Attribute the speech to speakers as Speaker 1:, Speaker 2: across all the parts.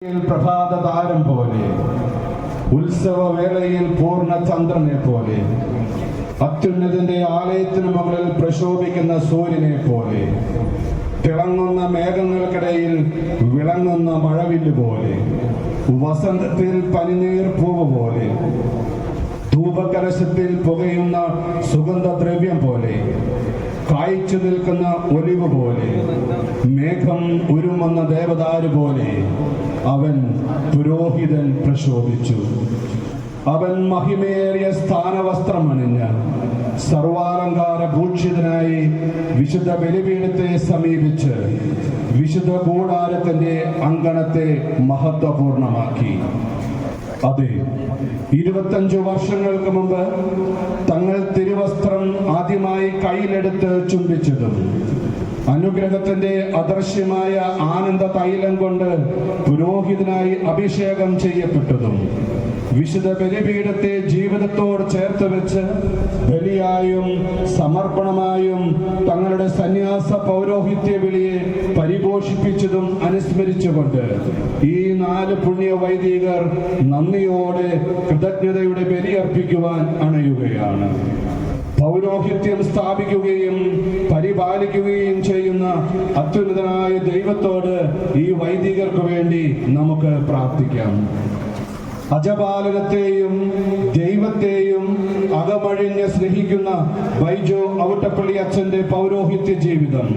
Speaker 1: പ്രഭാത താരം പോലെ, ഉത്സവവേളയിൽ പൂർണ്ണ ചന്ദ്രനെ പോലെ, അത്യുന്നതിന്റെ ആലയത്തിനു മുകളിൽ പ്രശോഭിക്കുന്ന സൂര്യനെ പോലെ, തിളങ്ങുന്ന മേഘങ്ങൾക്കിടയിൽ വിളങ്ങുന്ന മഴവില്ല് പോലെ, വസന്തത്തിൽ പനിനീർ പൂവ് പോലെ, ധൂപകലശത്തിൽ പുകയുന്ന സുഗന്ധദ്രവ്യം പോലെ, കായ്ച്ചു നിൽക്കുന്ന ഒലിവ് പോലെ, മേഘം ഉരുമുന്ന ദേവദാരു പോലെ അവൻ പുരോഹിതൻ പ്രശോഭിച്ചു. അവൻ മഹിമേറിയ സ്ഥാനവസ്ത്രമണിഞ്ഞ് സർവാലങ്കാര ഭൂഷിതനായി വിശുദ്ധ ബലിപീഠത്തെ സമീപിച്ച് വിശുദ്ധ കൂടാരത്തിന്റെ അങ്കണത്തെ മഹത്വപൂർണമാക്കി. അതെ, 25 വർഷങ്ങൾക്ക് മുമ്പ് തങ്ങൾ തിരുവസ്ത്രം ആദ്യമായി കയ്യിലെടുത്ത് ചുംബിച്ചതും അനുഗ്രഹത്തിന്റെ അദൃശ്യമായ ആനന്ദ തൈലം കൊണ്ട് പുരോഹിതനായി അഭിഷേകം ചെയ്യപ്പെട്ടതും വിശുദ്ധ ബലിപീഠത്തെ ജീവിതത്തോട് ചേർത്ത് വെച്ച് ബലിയായും സമർപ്പണമായും തങ്ങളുടെ സന്യാസ പൗരോഹിത്യ വിളിയെ പരിപോഷിപ്പിച്ചതും അനുസ്മരിച്ചുകൊണ്ട് ഈ 4 പുണ്യ വൈദികർ നന്ദിയോടെ കൃതജ്ഞതയുടെ ബലിയർപ്പിക്കുവാൻ അണയുകയാണ്. പൗരോഹിത്യം സ്ഥാപിക്കുകയും പരിപാലിക്കുകയും ചെയ്യുന്ന അത്യുന്നതനായ ദൈവത്തോട് ഈ വൈദികർക്ക് വേണ്ടി നമുക്ക് പ്രാർത്ഥിക്കാം. അജപാലനത്തെയും ദൈവത്തെയും അകമഴിഞ്ഞ് സ്നേഹിക്കുന്ന ബൈജോ ഔട്ടപ്പള്ളി അച്ഛന്റെ പൗരോഹിത്യ ജീവിതം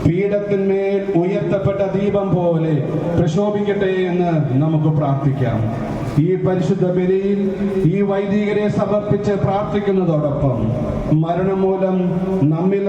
Speaker 1: പീഠത്തിന്മേൽ ഉയർത്തപ്പെട്ട ദീപം പോലെ പ്രശോഭിക്കട്ടെ എന്ന് നമുക്ക് പ്രാർത്ഥിക്കാം. ഈ പരിശുദ്ധ ബലിയിൽ ഈ വൈദികരെ സമർപ്പിച്ച് പ്രാർത്ഥിക്കുന്നതോടൊപ്പം മരണം മൂലം നമ്മിൽ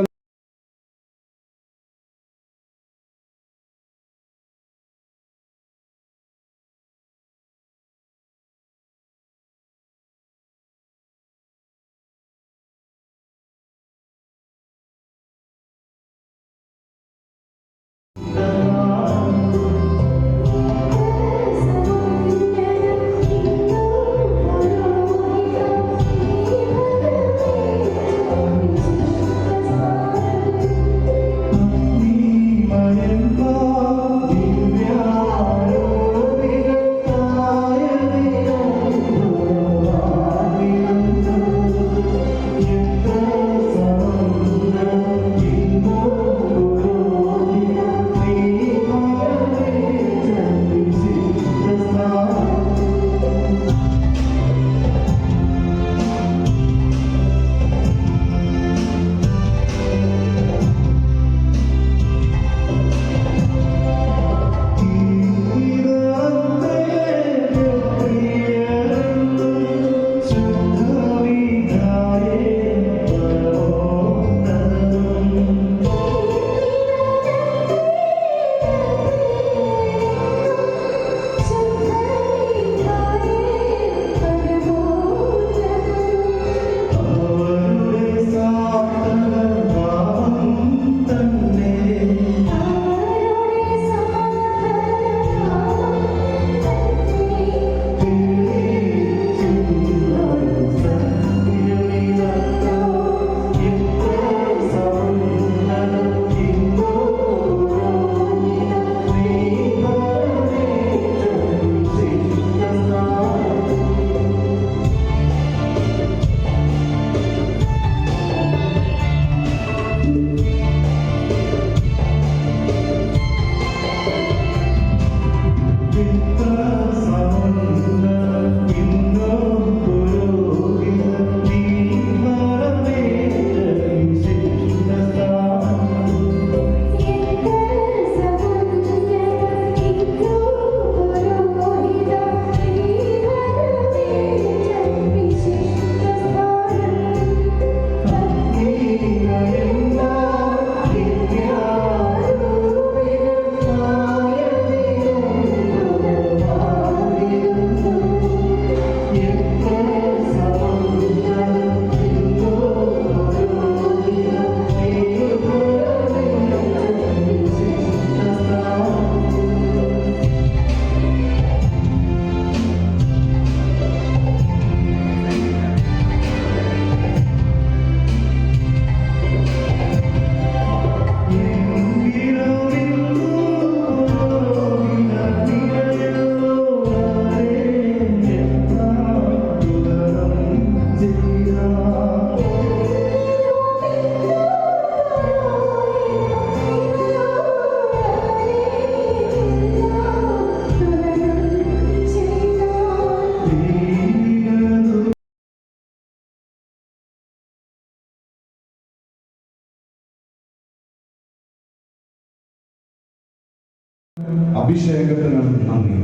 Speaker 1: അഭിഷേകത്തിനും നന്ദി.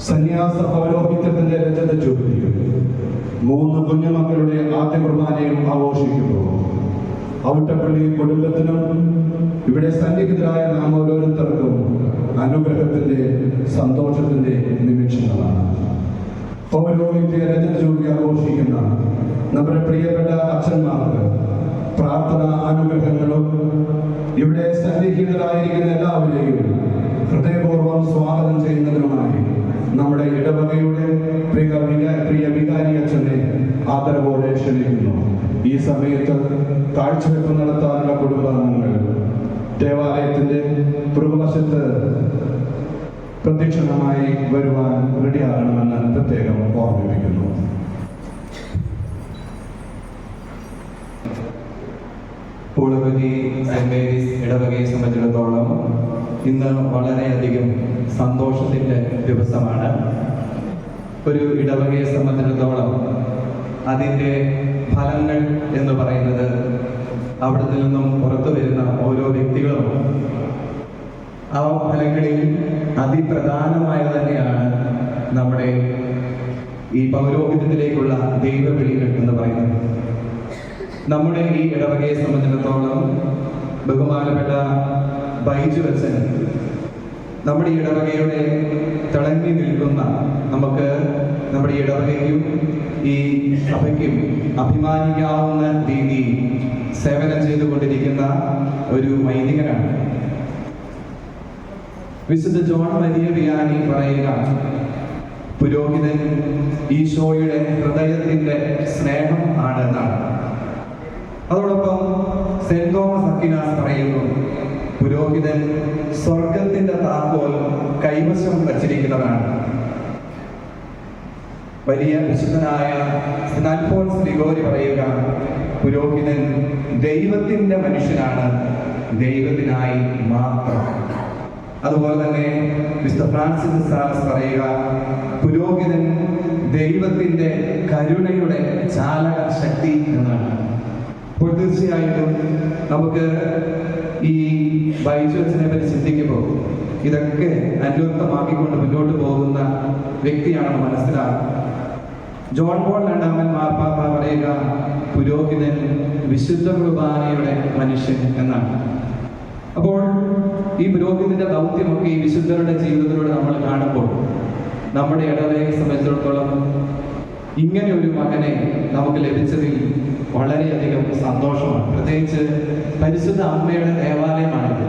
Speaker 1: സന്യാസ പൗരോഹിത്യത്തിന്റെ രജത ജൂബിലിയും 3 കുഞ്ഞുമക്കളുടെ ആദ്യ കുർബാനയും ആഘോഷിക്കുമ്പോൾ ഔട്ടപ്പള്ളി കുടുംബത്തിനും ഇവിടെ സന്നിഹിതരായ നാം ഓരോരുത്തർക്കും അനുഗ്രഹത്തിന്റെ സന്തോഷത്തിന്റെ നിമിഷങ്ങളാണ്. പൗരോഹിത്യ രജത ജൂബിലി ആഘോഷിക്കുന്ന നമ്മുടെ പ്രിയപ്പെട്ട അച്ഛന്മാർക്ക് പ്രാർത്ഥന അനുഗ്രഹങ്ങളും ഇവിടെ സന്നിഹിതരായിരിക്കുന്ന എല്ലാവരെയും ഹൃദയപൂർവ്വം സ്വാഗതം ചെയ്യുന്നതിനുമായി നമ്മുടെ ഇടവകയുടെ പ്രിയ വികാരി അച്ഛനെ ആദരവോടെ ക്ഷണിക്കുന്നു. ഈ സമയത്ത് കാഴ്ചവെപ്പ് നടത്താനുള്ള കുടുംബാംഗങ്ങൾ ദേവാലയത്തിന്റെ പുറകുവശത്ത് പ്രദക്ഷിണമായി വരുവാൻ റെഡിയാകണമെന്ന് പ്രത്യേകം ഓർമ്മിപ്പിക്കുന്നു.
Speaker 2: പൂളപതി സെന്റ് മേരീസ് ഇടവകയെ സംബന്ധിച്ചിടത്തോളം ഇന്ന് വളരെയധികം സന്തോഷത്തിൻ്റെ ദിവസമാണ്. ഒരു ഇടവകയെ സംബന്ധിച്ചിടത്തോളം അതിൻ്റെ ഫലങ്ങൾ എന്ന് പറയുന്നത് അവിടെ നിന്നും പുറത്തു വരുന്ന ഓരോ വ്യക്തികളും ആ ഫലങ്ങളിൽ അതിപ്രധാനമായ തന്നെയാണ് നമ്മുടെ ഈ പൗരോഹിത്യത്തിലേക്കുള്ള ദൈവവിളികൾ എന്ന് പറയുന്നത്. നമ്മുടെ ഈ ഇടവകയെ സംബന്ധിച്ചിടത്തോളം ബഹുമാനപ്പെട്ട ബൈജു അച്ഛൻ നമ്മുടെ ഇടവകയുടെ തിളങ്ങി നിൽക്കുന്ന, നമുക്ക് നമ്മുടെ ഇടവകയ്ക്കും ഈ സഭയ്ക്കും അഭിമാനിക്കാവുന്ന രീതിയിൽ സേവനം ചെയ്തുകൊണ്ടിരിക്കുന്ന ഒരു വൈദികനാണ്. വിശുദ്ധ ജോൺ മരിയ വിയാനി പറയുക, പുരോഹിതൻ ഈശോയുടെ ഹൃദയത്തിന്റെ സ്നേഹം ആണെന്നാണ്. അതോടൊപ്പം സെന്റ് തോമസ് അക്വിനാസ് പറയുന്നു, പുരോഹിതൻ സ്വർഗത്തിന്റെ താക്കോൽ കൈവശം വച്ചിരിക്കുന്നവരാണ്. വലിയ വിശുദ്ധനായ സെന്റ് അൽഫോൻസ് ലിഗോരി പറയുക, പുരോഹിതൻ ദൈവത്തിന്റെ മനുഷ്യനാണ്, ദൈവത്തിനായി മാത്രം. അതുപോലെ തന്നെ വിശുദ്ധ ഫ്രാൻസിസ് സാലസ് പറയുക, പുരോഹിതൻ ദൈവത്തിന്റെ കരുണയുടെ ചാലക ശക്തി എന്നാണ്. അപ്പോൾ തീർച്ചയായിട്ടും നമുക്ക് ഈ ബൈജു അച്ഛനെ പറ്റി ചിന്തിക്കുമ്പോൾ ഇതൊക്കെ അന്വർത്ഥമാക്കിക്കൊണ്ട് മുന്നോട്ട് പോകുന്ന വ്യക്തിയാണെന്ന് മനസ്സിലാകും. ജോൺ പോൾ രണ്ടാമൻ മാർപ്പാപ്പ പറയുക, പുരോഹിതൻ വിശുദ്ധ കുർബാനയുടെ മനുഷ്യൻ എന്നാണ്. അപ്പോൾ ഈ പുരോഹിതന്റെ ദൗത്യമൊക്കെ ഈ വിശുദ്ധരുടെ ജീവിതത്തിലൂടെ നമ്മൾ കാണുമ്പോൾ നമ്മുടെ ഇടവകയെ സംബന്ധിച്ചിടത്തോളം ഇങ്ങനെ ഒരു മകനെ നമുക്ക് ലഭിച്ചതിൽ വളരെയധികം സന്തോഷമാണ്. പ്രത്യേകിച്ച് പരിശുദ്ധ അമ്മയുടെ ദേവാലയമാണിത്.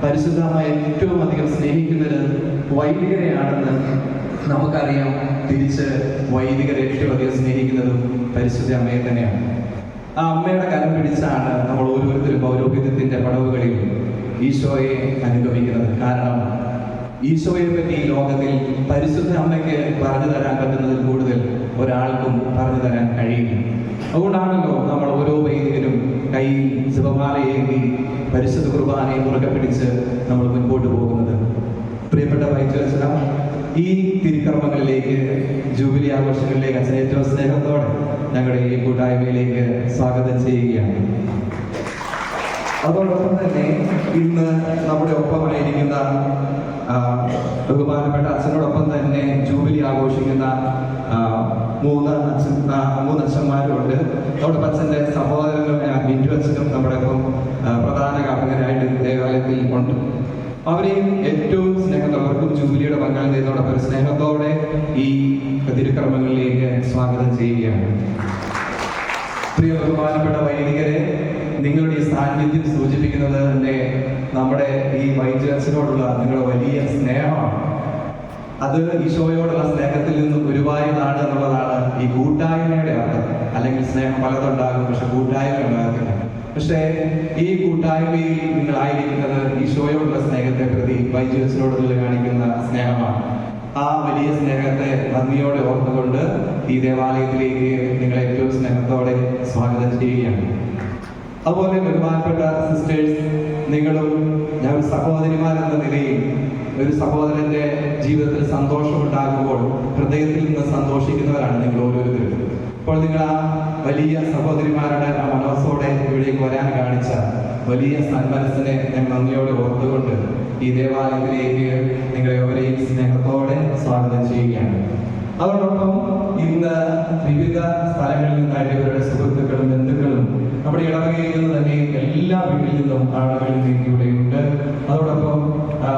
Speaker 2: പരിശുദ്ധ അമ്മ ഏറ്റവും അധികം സ്നേഹിക്കുന്നത് വൈദികരെയാണെന്ന് നമുക്കറിയാം. തിരിച്ച് വൈദികരെ ഏറ്റവും അധികം സ്നേഹിക്കുന്നതും പരിശുദ്ധ അമ്മയെ തന്നെയാണ്. ആ അമ്മയുടെ കരം പിടിച്ചാണ് നമ്മൾ ഓരോരുത്തരും പൗരോഹിത്യത്തിന്റെ പടവുകളിൽ ഈശോയെ അനുഗമിക്കുന്നത്. കാരണം ഈശോയെ പറ്റി ഈ ലോകത്തിൽ പരിശുദ്ധ അമ്മയ്ക്ക് പറഞ്ഞു തരാൻ പറ്റുന്നതിൽ കൂടുതൽ ഒരാൾക്കും പറഞ്ഞു തരാൻ കഴിയില്ല. അതുകൊണ്ടാണല്ലോ നമ്മൾ ഓരോ വൈദികരും കയ്യിൽ ജപമാലയേന്തി പരിശുദ്ധ കുർബാനയെ മുറുകെ പിടിച്ച് നമ്മൾ മുൻപോട്ട് പോകുന്നത്. പ്രിയപ്പെട്ട വൈദ്യുത, ഈ തിരുക്കർമ്മങ്ങളിലേക്ക്, ജൂബിലി ആഘോഷങ്ങളിലേക്ക് അച്ഛൻ ഏറ്റവും സ്നേഹത്തോടെ ഞങ്ങളുടെ ഈ കൂട്ടായ്മയിലേക്ക് സ്വാഗതം ചെയ്യുകയാണ്. അതോടൊപ്പം തന്നെ ഇന്ന് നമ്മുടെ ഒപ്പമായിരിക്കുന്ന ബഹുമാനപ്പെട്ട അച്ഛനോടൊപ്പം തന്നെ ജൂബിലി ആഘോഷിക്കുന്ന മൂന്ന് അച്ഛന്മാരുണ്ട്. അതോടൊപ്പം അച്ഛൻ്റെ സഹോദരനായ ബിന്ദു അച്ഛനും നമ്മുടെ ഒപ്പം പ്രധാന കാർമ്മികരായിട്ട് ദേവാലയത്തിൽ ഉണ്ട്. അവരെയും ഏറ്റവും സ്നേഹത്തോടൊപ്പം ജൂബിലിയുടെ പങ്കാളിത്തത്തോടൊപ്പം സ്നേഹത്തോടെ ഈ തിരുക്കർമ്മങ്ങളിലേക്ക് സ്വാഗതം ചെയ്യുകയാണ്. പ്രിയ ബഹുമാനപ്പെട്ട വൈദികരെ, നിങ്ങളുടെ ഈ സാന്നിധ്യം സൂചിപ്പിക്കുന്നത് തന്നെ നമ്മുടെ ഈ വൈദ്യനോടുള്ള നിങ്ങളുടെ വലിയ സ്നേഹമാണ്. അത് ഈശോയോടുള്ള സ്നേഹത്തിൽ നിന്നും ഉരുവായതാണ് എന്നുള്ളതാണ് ഈ കൂട്ടായ്മയുടെ അർത്ഥം. അല്ലെങ്കിൽ സ്നേഹം പലതുണ്ടാകും, പക്ഷെ കൂട്ടായ്മ ഉണ്ടാകത്തില്ല. പക്ഷേ ഈ കൂട്ടായ്മയിൽ നിങ്ങളായിരിക്കുന്നത് ഈശോയോടുള്ള സ്നേഹത്തെ പ്രതി വൈദ്യനോടുള്ള കാണിക്കുന്ന സ്നേഹമാണ്. ആ വലിയ സ്നേഹത്തെ നന്ദിയോടെ ഓർത്തുകൊണ്ട് ഈ ദേവാലയത്തിലേക്ക് നിങ്ങളെ ഏറ്റവും സ്നേഹത്തോടെ സ്വാഗതം ചെയ്യുകയാണ്. അതുപോലെ ബഹുമാനപ്പെട്ട സിസ്റ്റേഴ്സ്, നിങ്ങളും ഞാൻ സഹോദരിമാരെന്ന നിലയിൽ ഒരു സഹോദരന്റെ ജീവിതത്തിൽ സന്തോഷമുണ്ടാകുമ്പോൾ ഹൃദയത്തിൽ നിന്ന് സന്തോഷിക്കുന്നവരാണ് നിങ്ങൾ ഓരോരുത്തരും. അപ്പോൾ നിങ്ങൾ ആ വലിയ സഹോദരിമാരുടെ ആ മനസ്സോടെ ഇവിടേക്ക് വരാൻ കാണിച്ച വലിയ സന്മനസ്സിനെ ഞാൻ നന്ദിയോടെ ഓർത്തുകൊണ്ട് ഈ ദേവാലയത്തിലേക്ക് നിങ്ങളെ എവരെയും സ്നേഹത്തോടെ സ്വാഗതം ചെയ്യുകയാണ്. അതോടൊപ്പം ഇന്ന് വിവിധ സ്ഥലങ്ങളിൽ നിന്നായിട്ട് ഇവരുടെ സുഹൃത്തുക്കളും ബന്ധുക്കളും നമ്മുടെ ഇടവകയിൽ നിന്ന് തന്നെ എല്ലാ വീട്ടിൽ നിന്നും ആളുകൾ ഇവിടെയുണ്ട്. അതോടൊപ്പം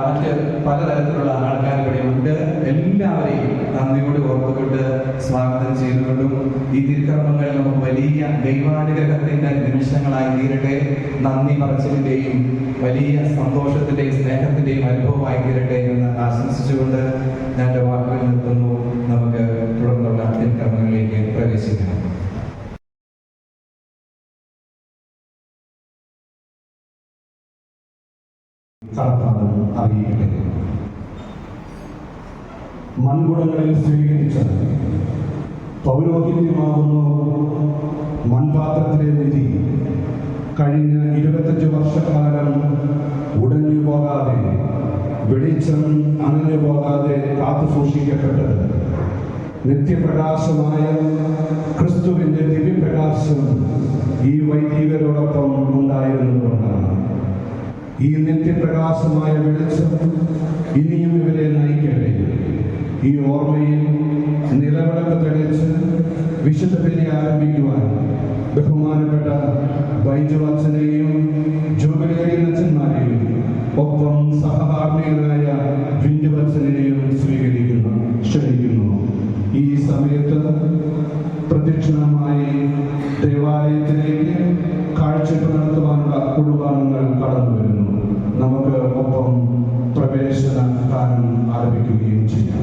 Speaker 2: മറ്റ് പലതരത്തിലുള്ള ആൾക്കാർ ഇവിടെയുണ്ട്. എല്ലാവരെയും നന്ദിയോട് ഓർത്തുകൊണ്ട് സ്വാഗതം ചെയ്തുകൊണ്ടും ഈ തിരുക്കർമ്മങ്ങൾ നമുക്ക് വലിയ ദൈവാനുഗ്രഹത്തിന്റെ നിമിഷങ്ങളായി തീരട്ടെ, നന്ദി പറച്ചിലിന്റെയും വലിയ സന്തോഷത്തിന്റെയും സ്നേഹത്തിന്റെയും അനുഭവമായി തീരട്ടെ എന്ന് ആശംസിച്ചുകൊണ്ട് ഞാൻ എൻ്റെ വാക്കുകൾ നിർത്തുന്നു. നമുക്ക് തുടർന്നുള്ള തിരുക്കർമ്മങ്ങളിലേക്ക് പ്രവേശിക്കണം.
Speaker 1: കടപ്പാടും അറിയിക്കട്ടെ. മൺകുടങ്ങളിൽ സ്വീകരിച്ച പൗരോഹിത്യമാകുന്നു മൺപാത്രത്തിലെ നിധി. കഴിഞ്ഞ 25 വർഷക്കാലം ഉടഞ്ഞു പോകാതെ, വെളിച്ചം അണഞ്ഞു പോകാതെ കാത്തു സൂക്ഷിക്കപ്പെട്ടത് നിത്യപ്രകാശമായ ക്രിസ്തുവിൻ്റെ ദിവ്യപ്രകാശം ഈ വൈദികരോടൊപ്പം ഉണ്ടായിരുന്നതുകൊണ്ടാണ്. ഈ നിത്യപ്രകാശമായ വെളിച്ചം ഇനിയും ഇവരെ നയിക്കട്ടെ. ഈ ഓർമ്മയിൽ നിലവിളക്ക് തെളിച്ച് വിശുദ്ധ ബലി ആരംഭിക്കുവാൻ ബഹുമാനപ്പെട്ട ബൈജു അച്ഛനെയും ജൂബിലറി അച്ഛന്മാരെയും ഒപ്പം സഹകാർമ്മികനായ വിൻഡു അച്ഛനെയും ക്ഷണിക്കുന്നു. ഈ സമയത്ത് പ്രദക്ഷിണമായി ദേവാലയത്തിലേക്ക് കാഴ്ചപ്പ് നടത്തുവാനുള്ള കുടുംബാംഗങ്ങൾ കടന്നു വരുന്നു. നമുക്ക് ഒപ്പം പ്രവേശന ഗാനം ആരംഭിക്കുകയും ചെയ്യാം.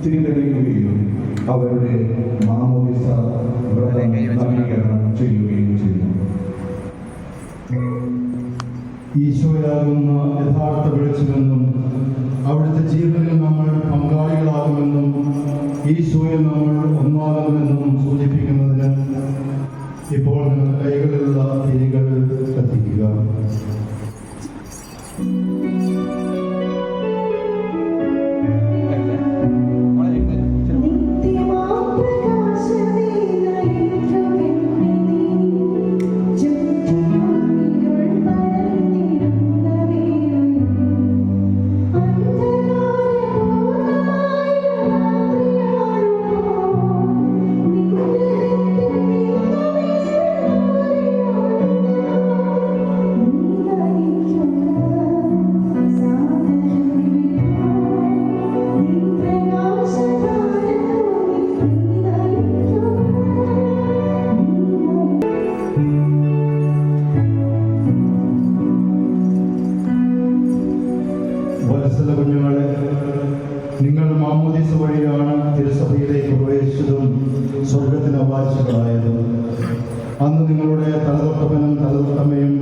Speaker 1: തിരിതെളിയുകയും അവരുടെ മാമോദിസ വ്രതം നവീകരണം ചെയ്യുകയും ചെയ്യുന്നു.
Speaker 3: ഈശോയാകുന്ന യഥാർത്ഥ വെളിച്ചമെന്നും അവിടുത്തെ ജീവനിൽ നമ്മൾ പങ്കാളികളാകുമെന്നും ഈശോയിൽ നമ്മൾ ഒന്നാകുമെന്നും സൂചിപ്പിക്കുന്നതിന് ഇപ്പോൾ നിങ്ങളുടെ കൈകളിലുള്ള തിരികൾ കത്തിക്കുക. വത്സല കുഞ്ഞുങ്ങളെ, നിങ്ങൾ മാമോദീസ വഴിയാണ് തിരുസഭയിലേക്ക് പ്രവേശിച്ചതും സ്വർഗത്തിന് അവകാശികളായതും. അന്ന് നിങ്ങളുടെ തലതൊട്ടപ്പനും തലതൊട്ടമ്മയും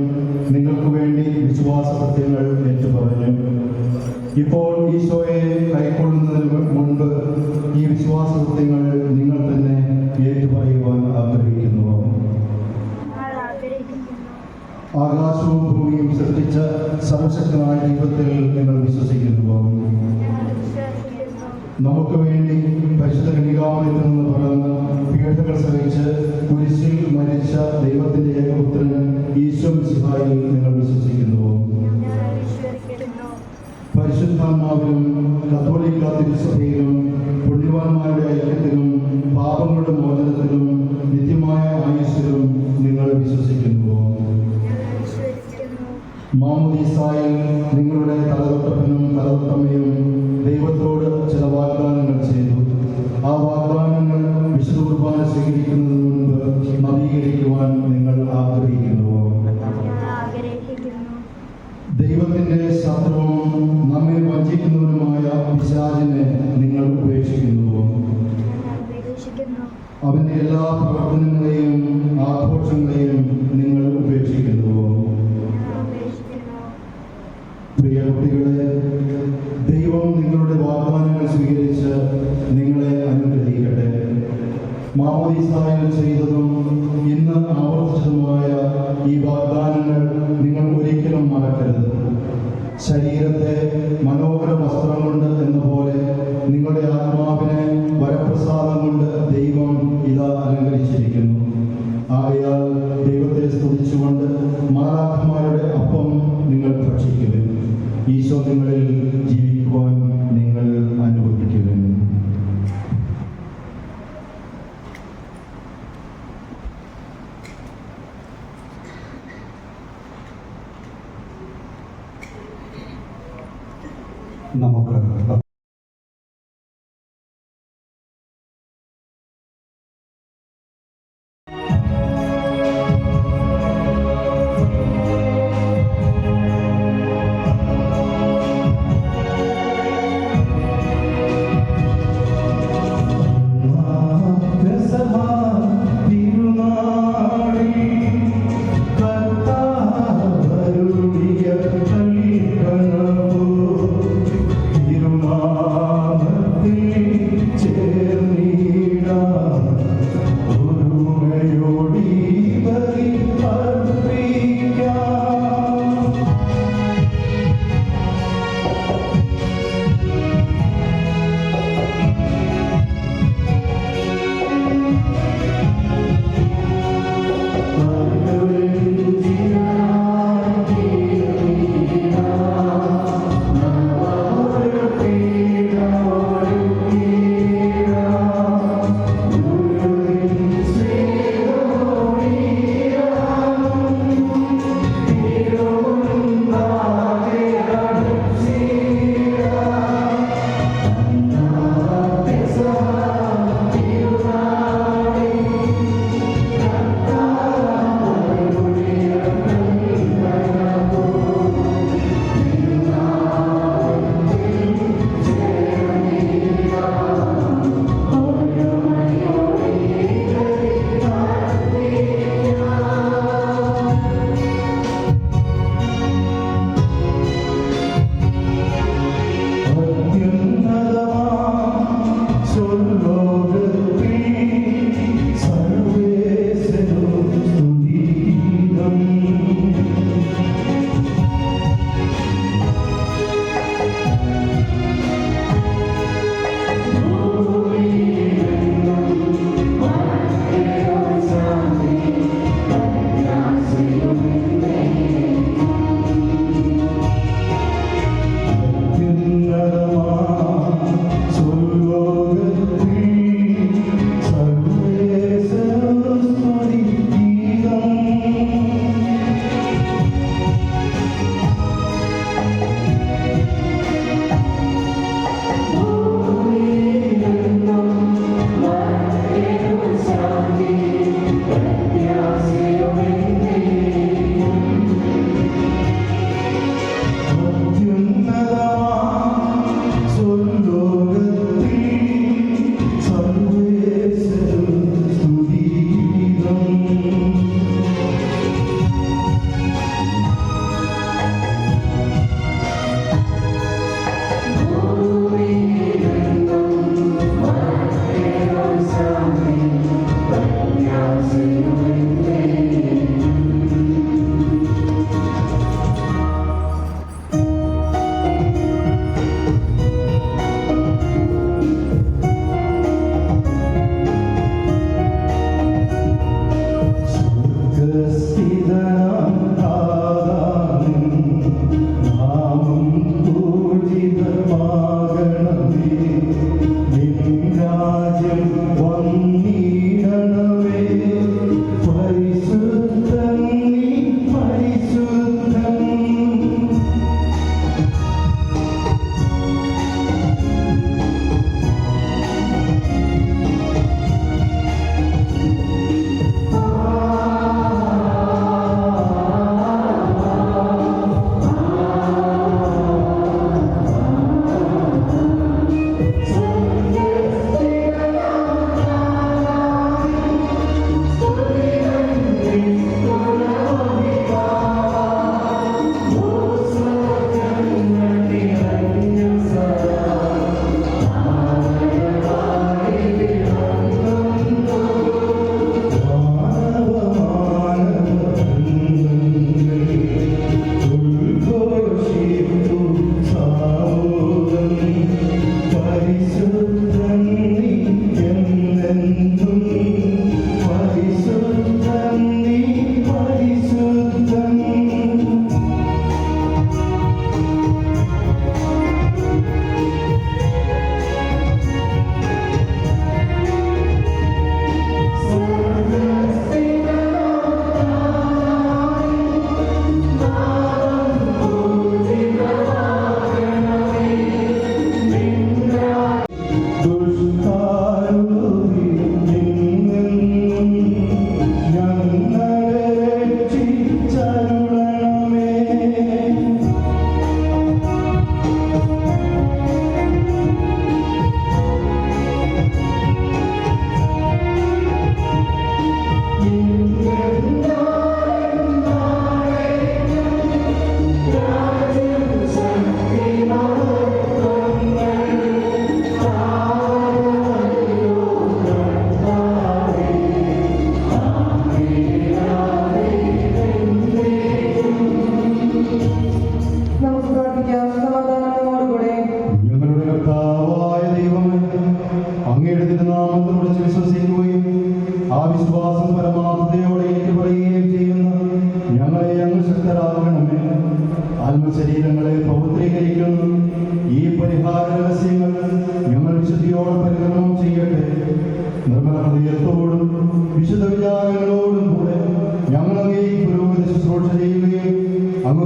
Speaker 3: നിങ്ങൾക്ക് വേണ്ടി വിശ്വാസ സത്യങ്ങൾ ഏറ്റുപറഞ്ഞു. ഇപ്പോൾ ഈശോയെ കൈക്കൊള്ളുന്നതിന് മുൻപ് ഈ വിശ്വാസ സത്യങ്ങൾ നിങ്ങൾ തന്നെ ഏറ്റുപറയുവാൻ ആഗ്രഹിക്കുന്നുവോ? ആകാശവും ഭൂമിയും സൃഷ്ടിച്ച സർവശക്തനായ ദൈവത്തിൽ നിങ്ങൾ വിശ്വസിക്കുന്നുവോ? നമുക്ക് വേണ്ടി പരിശുദ്ധ കന്യകാമറിയത്തിൽ നിന്ന് പിറന്ന് പീഡകൾ സഹിച്ച് കുരിശിൽ മരിച്ച ദൈവത്തിന്റെ ഏകപുത്രൻ ഈശോ മിശിഹായിൽ നിങ്ങൾ വിശ്വസിക്കുന്നുവോ? പരിശുദ്ധാത്മാവിലും കത്തോലിക്ക തിരുസഭയിലും പുണ്യവാന്മാരുടെ ഐക്യത്തിലും പാപങ്ങളുടെ മോചനത്തിലും നിത്യമായ ആയുസ്സിലും നിങ്ങൾ വിശ്വസിക്കുന്നുവോ? മാമോദീസായിൽ നിങ്ങളുടെ തലതൊട്ടപ്പനും തലതൊട്ടമ്മയും ദൈവത്തോട് ചില വാഗ്ദാനങ്ങൾ ചെയ്തു. ആ വാഗ്ദാനങ്ങൾ വിശുദ്ധ കുർബാന സ്വീകരിക്കുന്നതിന് മുൻപ് നവീകരിക്കുവാൻ നിങ്ങൾ ആഗ്രഹിക്കുന്നുവോ? ദൈവത്തിന്റെ ശത്രുവും നമ്മെ വഞ്ചിക്കുന്നവനുമായ പിശാചിനെ നിങ്ങൾ ഉപേക്ഷിക്കുന്നുവോ? അവന്റെ എല്ലാ പ്രവർത്തനങ്ങളെയും ആഘോഷങ്ങളെയും നിങ്ങൾ ഉപേക്ഷിക്കുന്നുവോ? പ്രിയ കുട്ടികളെ, ദൈവം നിങ്ങളുടെ വാഗ്ദാനങ്ങൾ സ്വീകരിച്ച് നിങ്ങളെ അനുഗ്രഹിക്കട്ടെ. മാമോദീസായിൽ ചെയ്തതും ഇന്ന് ആവർത്തിച്ചതുമായ ഈ വാഗ്ദാനങ്ങൾ നിങ്ങൾ ഒരിക്കലും മറക്കരുത്. ശരീരത്തെ മനോഹര വസ്ത്രം കൊണ്ട് എന്ന പോലെ നിങ്ങളുടെ ആത്മാവിനെ വരപ്രസാദം കൊണ്ട് ദൈവം ഇതാ അലങ്കരിച്ചിരിക്കുന്നു. ആകയാൽ ദൈവത്തെ സ്തുതിച്ചുകൊണ്ട് മാലാഖമാരുടെ അപ്പം നിങ്ങൾ ഭക്ഷിക്കുവിൻ. ഈശോ നിങ്ങളിൽ ജീവിക്കുവാൻ നിങ്ങൾ അനുവദിക്കുവിൻ.
Speaker 1: നമുക്ക്
Speaker 3: തിരുനാ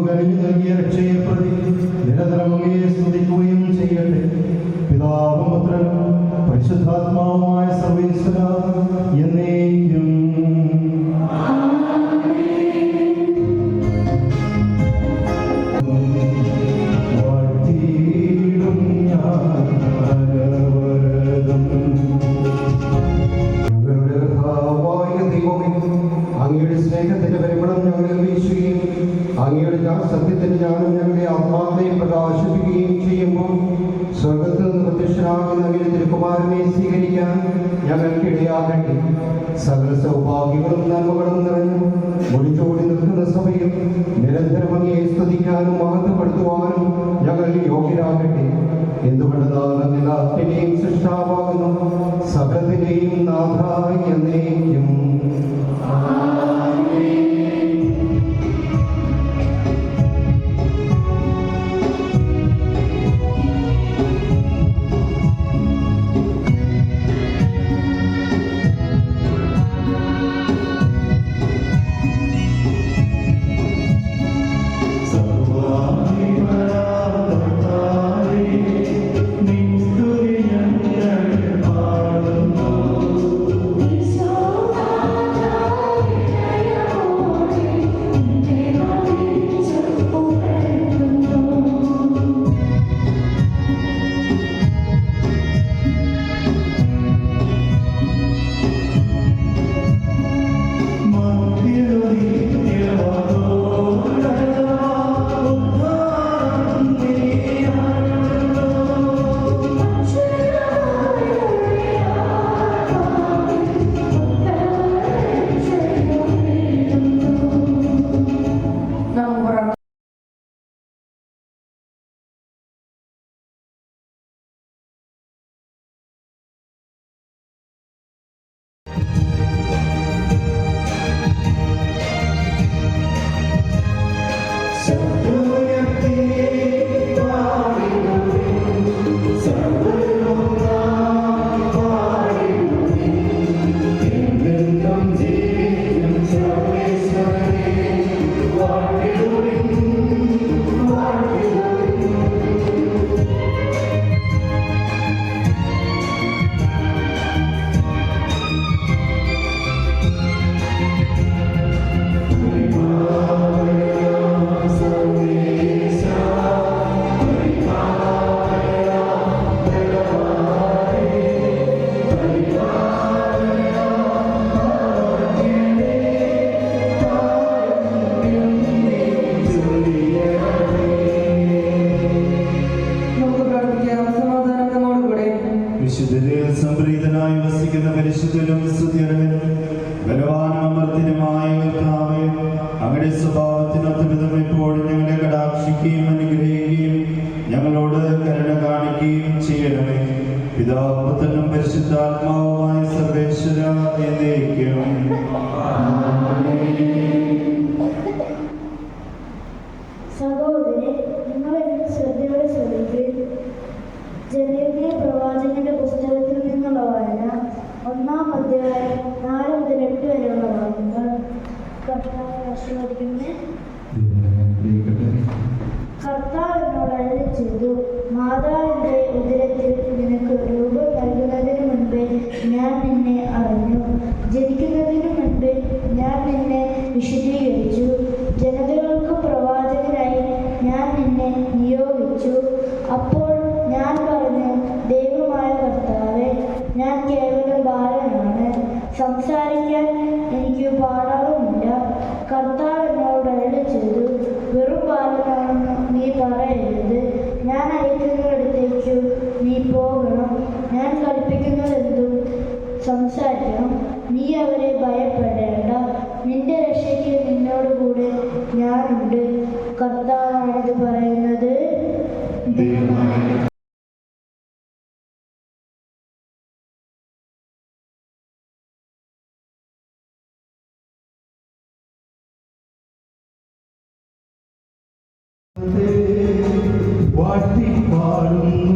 Speaker 3: കനിഞ്ഞു നൽകിയ രക്ഷയെ പ്രതി നിരന്തരം അങ്ങയെ സ്തുതിക്കുകയും ചെയ്യട്ടെ. പിതാവും പുത്രനും പരിശുദ്ധാത്മാവുമായ സർവേശ്വര എന്നേക്കും. വാഴ്ത്തിയിടും ഞാൻ അനവരതം. ഞങ്ങളുടെ കർത്താവായ ദൈവമേ, അങ്ങയുടെ സ്നേഹത്തിന്റെ പരിമളം ഞങ്ങളിൽ വീശുകയും അങ്ങയുടെ സത്യത്തിന്റെ ജ്ഞാനം ഞങ്ങളുടെ ആത്മാക്കളെ പ്രകാശിപ്പിക്കുകയും ചെയ്യുമ്പോൾ സ്വർഗത്തിൽ നിന്ന് പ്രത്യക്ഷനാകുന്ന അങ്ങയുടെ തിരുക്കുമാരനെ സ്വീകരിക്കാൻ ഞങ്ങൾക്കിടയാകട്ടെ. സകല സൗഭാഗ്യങ്ങളും നന്മകളും നിറഞ്ഞു മുടിച്ചോടി നിൽക്കുന്ന സഭയിൽ നിരന്തരം അങ്ങയെ സ്തുതിക്കാനും മഹത്വപ്പെടുത്തുവാനും ഞങ്ങൾ യോഗ്യരാകട്ടെ. എന്തുകൊണ്ടെന്നാൽ എല്ലാത്തിന്റെയും സൃഷ്ടാവാകുന്നു, സകലത്തിന്റെയും നാഥ എന്നേക്കും.
Speaker 4: വിശുദ്ധരിൽ സംപ്രീതനായി വസിക്കുന്ന പരിശുദ്ധനും സ്തുത്യർഹനും ബലവാനും അമർത്തിനുമായ കർത്താവേ, അങ്ങയുടെ സ്വഭാവത്തിനൊത്തവിധം എപ്പോഴും ഞങ്ങളെ കടാക്ഷിക്കുകയും അനുഗ്രഹിക്കുകയും ഞങ്ങളോട് കരുണ കാണിക്കുകയും ചെയ്യണമേ. പിതാവും പുത്രനും പരിശുദ്ധാത്മാവുമായ സർവേശ്വര എന്നേക്കും.
Speaker 5: സഹോദരൻ, നിങ്ങൾ എന്നെ ശ്രദ്ധയോടെ ശ്രദ്ധിക്കുകയും ജെറേമിയ പ്രവാചകന്റെ പുസ്തകത്തിൽ നിന്നുള്ള വായന 1-ാം അധ്യായം 4 മുതൽ 8 വരെയുള്ള വാക്യങ്ങൾ കർത്താവ് ആശീർവദിക്കുന്നു. കർത്താവ് എന്നോട് അരുളി ചെയ്തു, മാതാവിന്റെ ഉദരത്തിൽ നിനക്ക് രൂപം നൽകുന്നതിന് മുൻപേ ഞാൻ നിന്നെ അറിഞ്ഞു, ജനിക്കുന്നതിന് മുൻപേ ഞാൻ നിന്നെ വിശദീകരിച്ചു, ജനതകൾക്ക് പ്രവാചകനായി ഞാൻ നിന്നെ നിയോഗിച്ചു. അപ്പോൾ ഞാൻ പറഞ്ഞു, ദൈവമായ കർത്താവേ, ഞാൻ കേവലം ബാലനാണ്, സംസാരിക്കാൻ എനിക്ക് പാടാറുമില്ല. കർത്താവ് എന്നോട് അരുളി ചെയ്തു, വെറും ബാലനാണെന്ന് നീ പറയരുത്. ഞാൻ അയക്കുന്നിടത്തേക്കു നീ പോകണം, ഞാൻ കൽപ്പിക്കുന്നതെന്തും സംസാരിക്കണം. നീ അവരെ ഭയപ്പെടേണ്ട, നിന്റെ രക്ഷയ്ക്ക് നിന്നോടുകൂടെ ഞാനുണ്ട്. കർത്താവാണിത് പറയുന്നത്.
Speaker 3: വാഴ്ത്തിപ്പാടുന്നു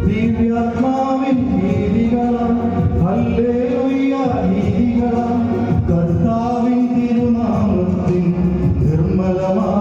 Speaker 3: ദിവ്യാത്മാവിൻ ഗീതികളാം, ഹല്ലേലൂയ ഗീതികളാം, കർത്താവിൻ തിരുനാമത്തിൻ നിർമ്മലമാ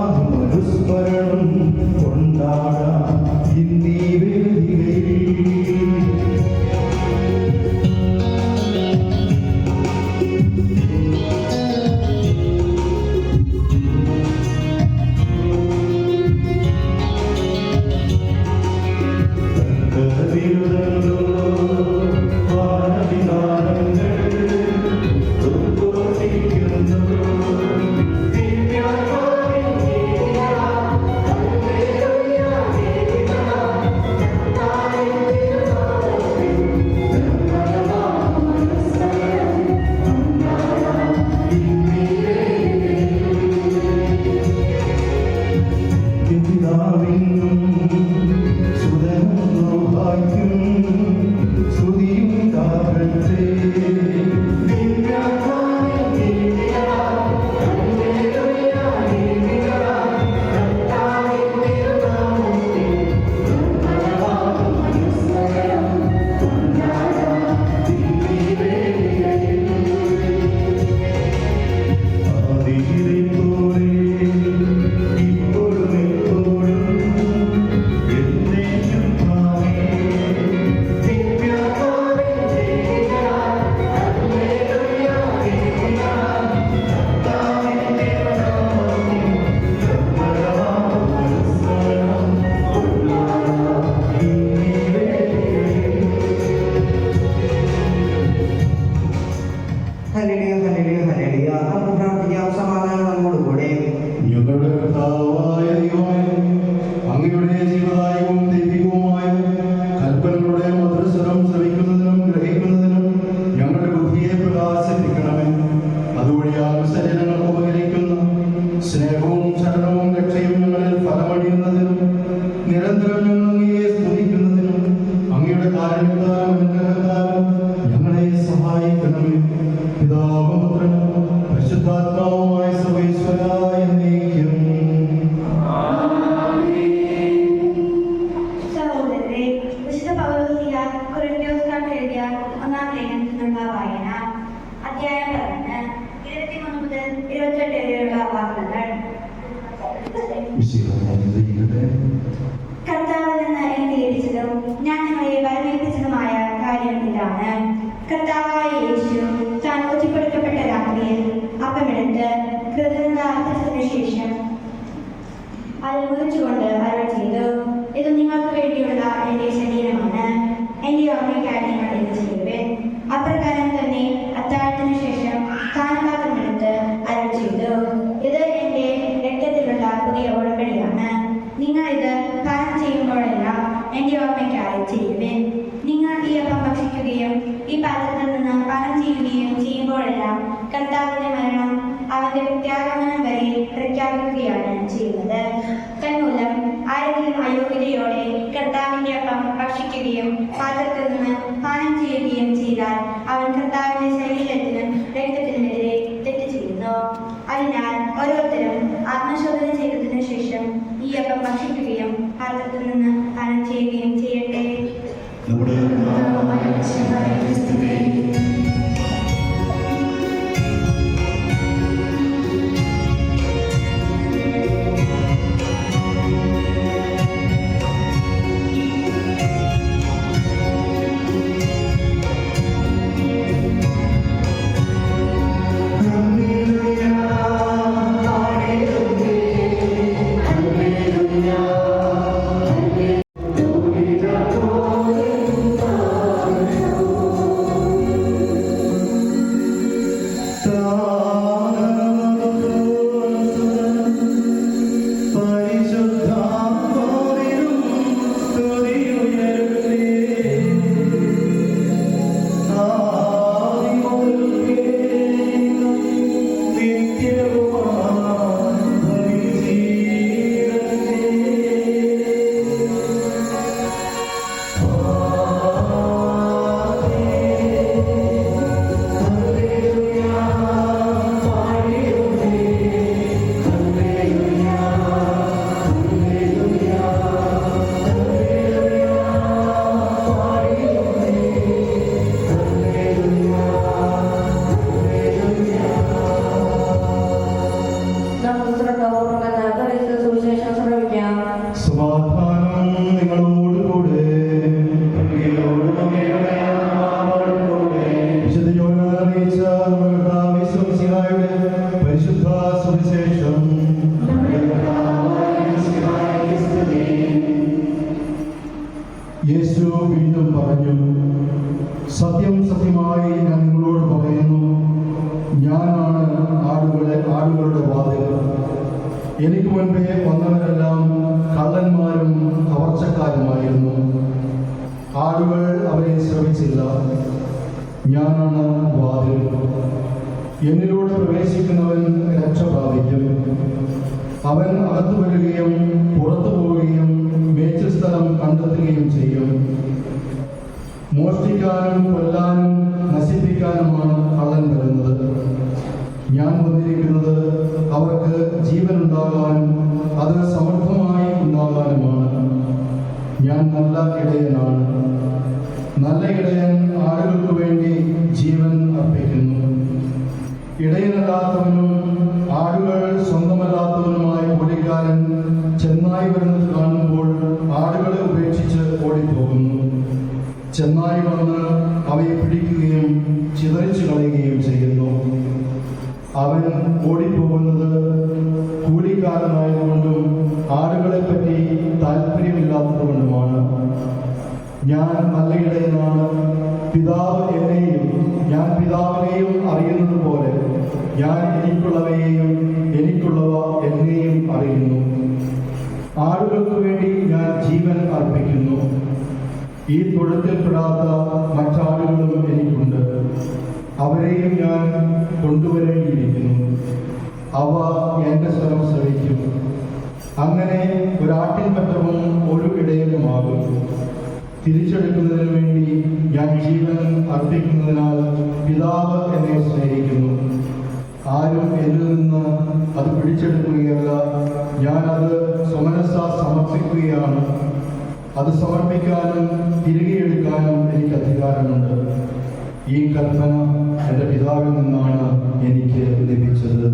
Speaker 6: ഹല്ലേലൂയ ഹല്ലേലൂയ. നമുക്ക് പ്രാർത്ഥിക്കാം. സമാധാനം നമ്മോടുകൂടെ.
Speaker 3: ഞങ്ങളുടെ കർത്താവായ ദൈവമേ, അങ്ങയുടെ ജീവദായകവും ദൈവികവുമായ കൽപ്പനകളുടെ മധുരസ്വരം ശ്രവിക്കുന്നതിനും ഗ്രഹിക്കുന്നതിനും ഞങ്ങളുടെ ബുദ്ധിയെ പ്രകാശിപ്പിക്കണമേ. അതുവഴിയാൽ ശരീരങ്ങൾക്ക് ഉപകരിക്കുന്ന സ്നേഹവും ശരണവും രക്ഷയും ഞങ്ങളിൽ ഫലമണിയുന്നതിനും നിരന്തരം ഞങ്ങൾ അങ്ങയെ സ്തുതിക്കുന്നതിനും അങ്ങയുടെ കാരുണ്യത്താലും അനുഗ്രഹത്താലും ഞങ്ങളെ സഹായിക്കണമേ. പിതാവും പുത്രനും പരിശുദ്ധാത്മാവുമായ സർവേശ്വരായ എന്നേക്കും.
Speaker 5: സഹോദരരെ, വിശുദ്ധ പൗലോസ്ലീഹ കൊരിന്ത്യർക്കാർക്ക് എഴുതിയ ഒന്നാം ലേഖനത്തിനുള്ള വായന, അധ്യായം 11, 23 മുതൽ 28 വരെയുള്ള വാക്യങ്ങൾ. കർത്താവിൽ നിന്ന് എനിക്ക് ലഭിച്ചതും ഞാൻ നിങ്ങളെ വരവേൽപ്പിച്ചതുമായ കാര്യം ഇതാണ്. കർത്താവായ യേശു താൻ ഒറ്റപ്പെടുത്തപ്പെട്ട രാത്രിയിൽ അപ്പമെടുത്ത് കൃതജ്ഞത അർപ്പിച്ചതിനു ശേഷം അത് മുറിച്ചുകൊണ്ട് അരുൾ ചെയ്തു, ഇത് നിങ്ങൾക്ക് വേണ്ടിയുള്ള എന്റെ ശരീരമാണ്, എന്റെ ഓർമ്മയ്ക്കായി നിങ്ങൾ ഇത് ചെയ്യുവിൻ. അപ്രകാരം തന്നെ അത്താഴത്തിനു ശേഷം പാനപാത്രമെടുത്ത് അരുൾ ചെയ്തു, ഇത് എന്റെ രക്തത്തിലുള്ള പുതിയ ഉടമ്പടിയാണ്. നിങ്ങൾ ഇത് പാനം ചെയ്യുമ്പോഴെല്ലാം എന്റെ ഓർമ്മയ്ക്കായി ചെയ്യുവിൻ. നിങ്ങൾ ഈ അപ്പം ഭക്ഷിക്കുകയും ഈ പാത്രത്തിൽ നിന്ന് പാനം ചെയ്യുകയും ചെയ്യുമ്പോഴെല്ലാം കർത്താവിന്റെ മരണം അവന്റെ പ്രത്യാഗമനം വരെ പ്രഖ്യാപിക്കുകയാണ് ചെയ്യുന്നത്. തന്മൂലം ആരെങ്കിലും അയോഗ്യതയോടെ കർത്താവിന്റെ അപ്പം ഭക്ഷിക്കുകയും പാത്രത്തിൽ നിന്ന് പാനം ചെയ്യുകയും ചെയ്താൽ അവൻ കർത്താവിന്റെ ശരീരത്തിനും രക്തത്തിനുമെതിരെ തെറ്റ് ചെയ്യുന്നു. അതിനാൽ ഓരോരുത്തരും ആത്മശോധന ചെയ്തതിനു ശേഷം ഈ അപ്പം ഭക്ഷിക്കുകയും പാത്രത്തിൽ നിന്ന് പാനം ചെയ്യുകയും ചെയ്യട്ടെ.
Speaker 3: നമ്മുടെ കർത്താവായ മിശിഹായെ ക്രിസ്തുവേ, സമാധാനം നിങ്ങളോടുകൂടെ. വിശുദ്ധ യോഹന്നാൻ അറിയിച്ച നമ്മുടെ കർത്താവ് യേശു മിശിഹായുടെ പരിശുദ്ധ സുവിശേഷം. യേശു വീണ്ടും പറഞ്ഞു, സത്യം സത്യമായി ഞാൻ നിങ്ങളോട് പറയുന്നു, ഞാനാണ് ആടുകളുടെ വാതിൽ. എനിക്ക് മുൻപേ വന്നവരെല്ലാം കള്ളന്മാരും കവർച്ചക്കാരുമായിരുന്നു. ആടുകൾ അവരെ ശ്രമിച്ചില്ല. ഞാനാണ് വാതിൽ. എന്നിലൂടെ പ്രവേശിക്കുന്നവൻ രക്ഷ പ്രാപിക്കും. അവൻ അകത്തു വരികയും പുറത്തു പോവുകയും മേച്ചിൽ സ്ഥലം കണ്ടെത്തുകയും ചെയ്യും. മോഷ്ടിക്കാനും കൊല്ലാനും നശിപ്പിക്കാനുമാണ് കള്ളൻ വരുന്നത്. ഞാൻ വന്നിരിക്കുന്നത് അവർക്ക് ജീവനുണ്ടാകാനും അത് സമൃദ്ധമായി ഉണ്ടാകാനുമാണ്. ഞാൻ നല്ല ഇടയനാണ്. നല്ല ഇടയൻ ആളുകൾക്ക് വേണ്ടി ജീവൻ അർപ്പിക്കുന്നു. ഇടയനല്ലാത്തവനും ആടുകൾ സ്വന്തമല്ലാത്തവനുമായ കൂലിക്കാരൻ ചെന്നായി വരുന്നത് കാണുമ്പോൾ ആടുകളെ ഉപേക്ഷിച്ച് ഓടിപ്പോകുന്നു. ചെന്നായി വന്ന് അവയെ പിടിക്കുകയും ചിതറിച്ചു കളയുകയും ചെയ്യുന്നു. അവൻ ഓടിപ്പോകുന്നത് കൂലിക്കാരനായതുകൊണ്ടും ആടുകളെപ്പറ്റി താല്പര്യമില്ലാത്തതുകൊണ്ടുമാണ്. ഞാൻ നല്ല ഇടയനാണ്. പിതാവ് എന്നെയും ഞാൻ പിതാവിനെയും അറിയുന്നത് പോലെ ഞാൻ എനിക്കുള്ളവയെയും എനിക്കുള്ളവ എന്നെയും അറിയുന്നു. ആളുകൾക്ക് വേണ്ടി ഞാൻ ജീവൻ അർപ്പിക്കുന്നു. ഈ തൊഴുത്തിൽപ്പെടാത്ത മറ്റാളുകളും എനിക്കുണ്ട്. അവരെയും ഞാൻ കൊണ്ടുവരേണ്ടിയിരിക്കുന്നു. അവ എൻ്റെ സ്വരം ശ്രവിക്കും. അങ്ങനെ ഒരാട്ടിൻ പറ്റവും ഒരു ഇടയനുമാകും. തിരിച്ചെടുക്കുന്നതിന് വേണ്ടി ഞാൻ ജീവൻ അർപ്പിക്കുന്നതിനാൽ പിതാവ് എന്നെ സ്നേഹിക്കുന്നു. ആരും എന്നിൽ നിന്ന് അത് പിടിച്ചെടുക്കുകയല്ല, ഞാനത് സ്വമനസ്സാ സമർപ്പിക്കുകയാണ്. അത് സമർപ്പിക്കാനും തിരികെ എടുക്കാനും എനിക്ക് അധികാരമുണ്ട്. ഈ കൽപ്പന എൻ്റെ പിതാവിൽ നിന്നാണ് എനിക്ക് ലഭിച്ചത്.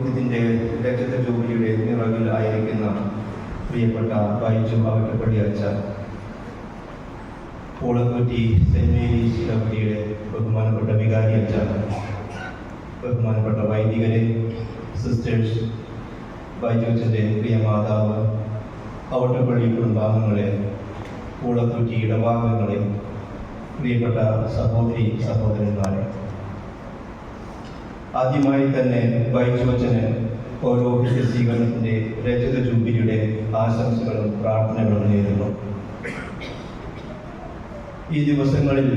Speaker 7: ഇതിൻ്റെ രജത ജൂബിലിയുടെ നിറവിൽ ആയിരിക്കുന്ന പ്രിയപ്പെട്ട ബൈജു അവട്ടപ്പള്ളി അച്ഛ, പൂളക്കുറ്റി സെന്റ് മേരീസ് ഇടവകയുടെ ബഹുമാനപ്പെട്ട വികാരി അച്ഛ, ബഹുമാനപ്പെട്ട വൈദികരെ, സിസ്റ്റേഴ്സ്, ബൈജു അച്ഛൻ്റെ പ്രിയ മാതാവ്, അവട്ടപ്പള്ളി കുടുംബാംഗങ്ങളെ, പൂളക്കുറ്റി ഇടവാംഗങ്ങളെ, പ്രിയപ്പെട്ട സഹോദരി സഹോദരന്മാരെ, ആദ്യമായി തന്നെ ബൈജുവച്ചന് പൗരോഹിത്യ സ്വീകരണത്തിൻ്റെ രജത ജൂബിലിയുടെ ആശംസകളും പ്രാർത്ഥനകളും നേരുന്നു. ഈ ദിവസങ്ങളിൽ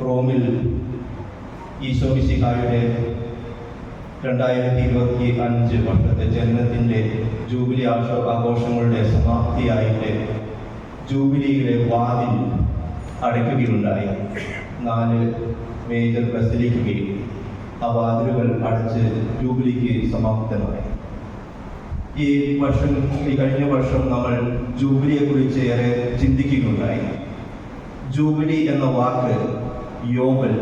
Speaker 7: റോമിൽ ഈശോ മിശിഹായുടെ 2025 വർഷത്തെ ജന്മത്തിൻ്റെ ജൂബിലി ആഘോഷങ്ങളുടെ സമാപ്തിയായിട്ട് ജൂബിലിയുടെ വാതിൽ അടയ്ക്കുകയുണ്ടായി. 4 മേജർ ബസിലിക്കുകയും ആ വാതിലുകൾ അടച്ച് ജൂബിലിക്ക് സമാപ്തമായി. ഈ കഴിഞ്ഞ വർഷം നമ്മൾ ജൂബിലിയെക്കുറിച്ച് ഏറെ ചിന്തിക്കുകയുണ്ടായി. ജൂബിലി എന്ന വാക്ക് യോബൽ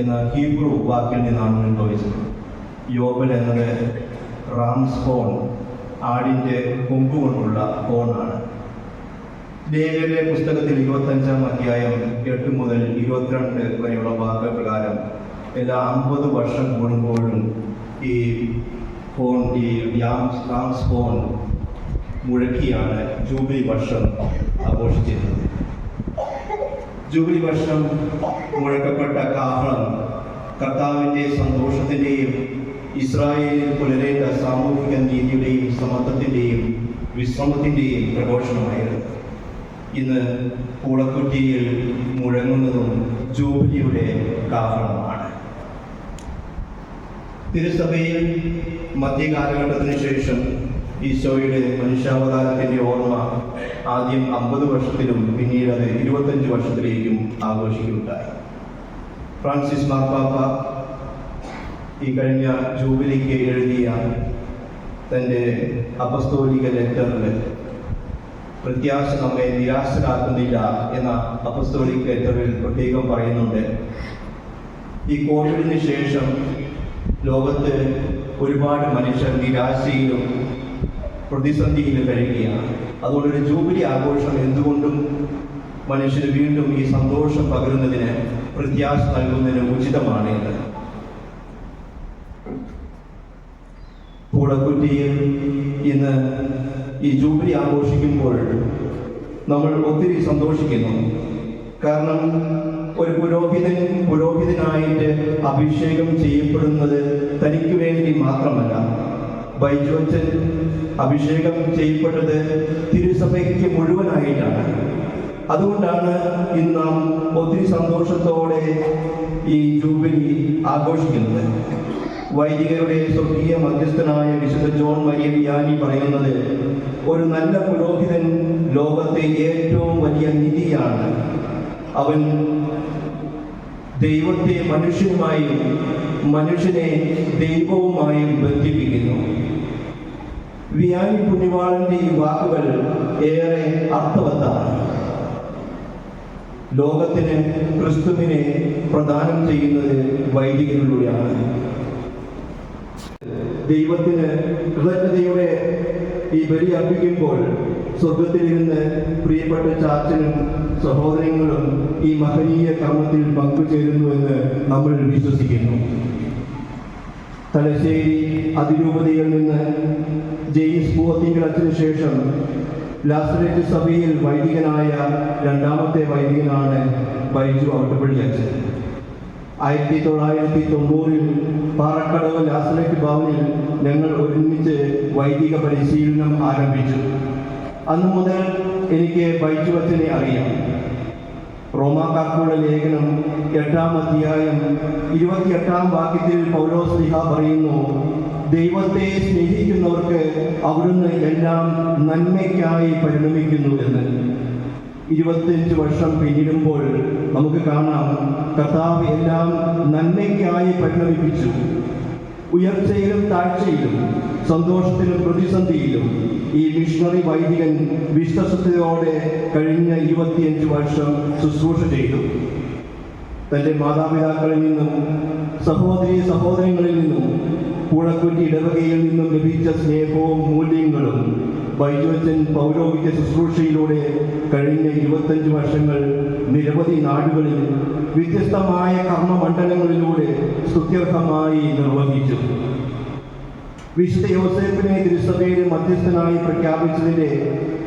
Speaker 7: എന്ന ഹീബ്രു വാക്കിൽ നിന്നാണ് ഉത്ഭവിച്ചത്. യോബൽ എന്നത് റാംസ് ഹോൺ, ആടിൻ്റെ കൊമ്പ് കൊണ്ടുള്ള ഹോണാണ്. ലേവ്യരുടെ പുസ്തകത്തിൽ 25-ാം അധ്യായം 8 മുതൽ 22 വരെയുള്ള വാക്ക് പ്രകാരം എല്ലാ 50 വർഷം കൂടുമ്പോഴും ഈ ഹോൺ, ഈ റാംസ് ഹോൺ മുഴക്കിയാണ് ജൂബിലി വർഷം ആഘോഷിച്ചിരുന്നത്. ജൂബിലി വർഷം മുഴക്കപ്പെട്ട കാഹളം കർത്താവിൻ്റെ സന്തോഷത്തിൻ്റെയും ഇസ്രായേലിൽ പുലരേണ്ട സാമൂഹിക നീതിയുടെയും സമത്വത്തിൻ്റെയും വിശ്രമത്തിൻ്റെയും പ്രഘോഷണമായിരുന്നു. ഇന്ന് പൂളക്കുറ്റിയിൽ മുഴങ്ങുന്നതും ജൂബിലിയുടെ കാഹളമാണ്. തിരുസഭയിൽ മധ്യകാലഘട്ടത്തിന് ശേഷം ഈശോയുടെ മനുഷ്യാവതാരത്തിൻ്റെ ഓർമ്മ ആദ്യം 50 വർഷത്തിലും പിന്നീട് അത് 25 വർഷത്തിലേക്കും ആഘോഷിക്കുകയുണ്ടായി. ഫ്രാൻസിസ് മാർപ്പാപ്പ ഈ കഴിഞ്ഞ ജൂബിലിക്ക് എഴുതിയ തൻ്റെ അപ്പസ്തോലിക ലെറ്ററിൽ പ്രത്യാശ നമ്മെ നിരാശരാക്കുന്നില്ല എന്ന അപ്പസ്തോലിക് ലെറ്ററിൽ പ്രത്യേകം പറയുന്നുണ്ട്. ഈ കോവിഡിന് ശേഷം ലോകത്ത് ഒരുപാട് മനുഷ്യർ നിരാശയിലും പ്രതിസന്ധിയിലും കഴിയുകയാണ്. അതുകൊണ്ടൊരു ജൂബിലി ആഘോഷം എന്തുകൊണ്ടും മനുഷ്യന് വീണ്ടും ഈ സന്തോഷം പകരുന്നതിന്, പ്രത്യാശ നൽകുന്നതിന് ഉചിതമാണ് എന്ന്. പൂളക്കുറ്റിയിൽ ഇന്ന് ഈ ജൂബിലി ആഘോഷിക്കുമ്പോൾ നമ്മൾ ഒത്തിരി സന്തോഷിക്കുന്നു. കാരണം ഒരു പുരോഹിതനായിട്ട് അഭിഷേകം ചെയ്യപ്പെടുന്നത് തനിക്ക് വേണ്ടി മാത്രമല്ല. ബൈജുവച്ചൻ അഭിഷേകം ചെയ്യപ്പെട്ടത് തിരുസഭയ്ക്ക് മുഴുവനായിട്ടാണ്. അതുകൊണ്ടാണ് ഇന്ന് നാം ഒത്തിരി സന്തോഷത്തോടെ ഈ ജൂബിലി ആഘോഷിക്കുന്നത്. വൈദികരുടെ സ്വർഗീയ മധ്യസ്ഥനായ വിശുദ്ധ ജോൺ മരിയ വിയാനി പറയുന്നത്, ഒരു നല്ല പുരോഹിതൻ ലോകത്തെ ഏറ്റവും വലിയ നിധിയാണ്. അവൻ ദൈവത്തെ മനുഷ്യനുമായും മനുഷ്യനെ ദൈവവുമായും ബന്ധിപ്പിക്കുന്നു. വിയാനി പുണ്യവാളന്റെ ഈ വാക്കുകൾ ഏറെ അർത്ഥവത്താണ്. ലോകത്തിന് ക്രിസ്തുവിനെ പ്രദാനം ചെയ്യുന്നത് വൈദികരിലൂടെയാണ്. ദൈവത്തിന് കൃതജ്ഞതയുടെ ഈ ബലി അർപ്പിക്കുമ്പോൾ സ്വർഗത്തിലിരുന്ന് പ്രിയപ്പെട്ട ചാച്ചനും സഹോദരങ്ങളും ഈ മഹനീയ കർമ്മത്തിൽ പങ്കുചേരുന്നുവെന്ന് നമ്മൾ വിശ്വസിക്കുന്നു.
Speaker 8: തലശ്ശേരി അതിരൂപതയിൽ നിന്ന് ജെയിംസ് പൂവത്തിങ്കൽ അച്ഛന് ശേഷം ലാസറേറ്റ് സഭയിൽ വൈദികനായ രണ്ടാമത്തെ വൈദികനാണ് ബൈജു ഔട്ടപ്പള്ളി അച്ഛൻ. 1990 പാറക്കടവ് ലാസറേറ്റ് ഭവനിൽ ഞങ്ങൾ ഒരുമിച്ച് വൈദിക പരിശീലനം ആരംഭിച്ചു. അന്നു മുതൽ എനിക്ക് ബൈജു അച്ഛനെ അറിയാം. റോമാക്കാർക്കുള്ള ലേഖനം 8-ാം അധ്യായം 28-ാം വാക്യത്തിൽ പൗലോസ് ശ്ലീഹ പറയുന്നു, ദൈവത്തെ സ്നേഹിക്കുന്നവർക്ക് അവിടുന്ന് എല്ലാം നന്മയ്ക്കായി പരിണമിക്കുന്നു എന്ന്. 25 വർഷം പിന്നിടുമ്പോൾ നമുക്ക് കാണാം, കർത്താവ് എല്ലാം നന്മയ്ക്കായി പരിണമിപ്പിച്ചു. ഉയർച്ചയിലും താഴ്ചയിലും സന്തോഷത്തിലും പ്രതിസന്ധിയിലും ഈ മിഷണറി വൈദികൻ വിശ്വസ്തയോടെ കഴിഞ്ഞ 25 വർഷം ശുശ്രൂഷ ചെയ്തു. തൻ്റെ മാതാപിതാക്കളിൽ നിന്നും സഹോദരങ്ങളിൽ നിന്നും പൂളക്കുറ്റി ഇടവകയിൽ നിന്നും ലഭിച്ച സ്നേഹവും മൂല്യങ്ങളും ബൈജു അച്ഛൻ പൗരോഹിത്യ ശുശ്രൂഷയിലൂടെ കഴിഞ്ഞ 25 വർഷങ്ങൾ നിരവധി നാടുകളിൽ വ്യത്യസ്തമായ കർമ്മമണ്ഡലങ്ങളിലൂടെ സ്തുത്യർഹമായി നിർവഹിച്ചു. വിശുദ്ധ യോസേപ്പിനെ തിരുസഭയുടെ മധ്യസ്ഥനായി പ്രഖ്യാപിച്ചതിൻ്റെ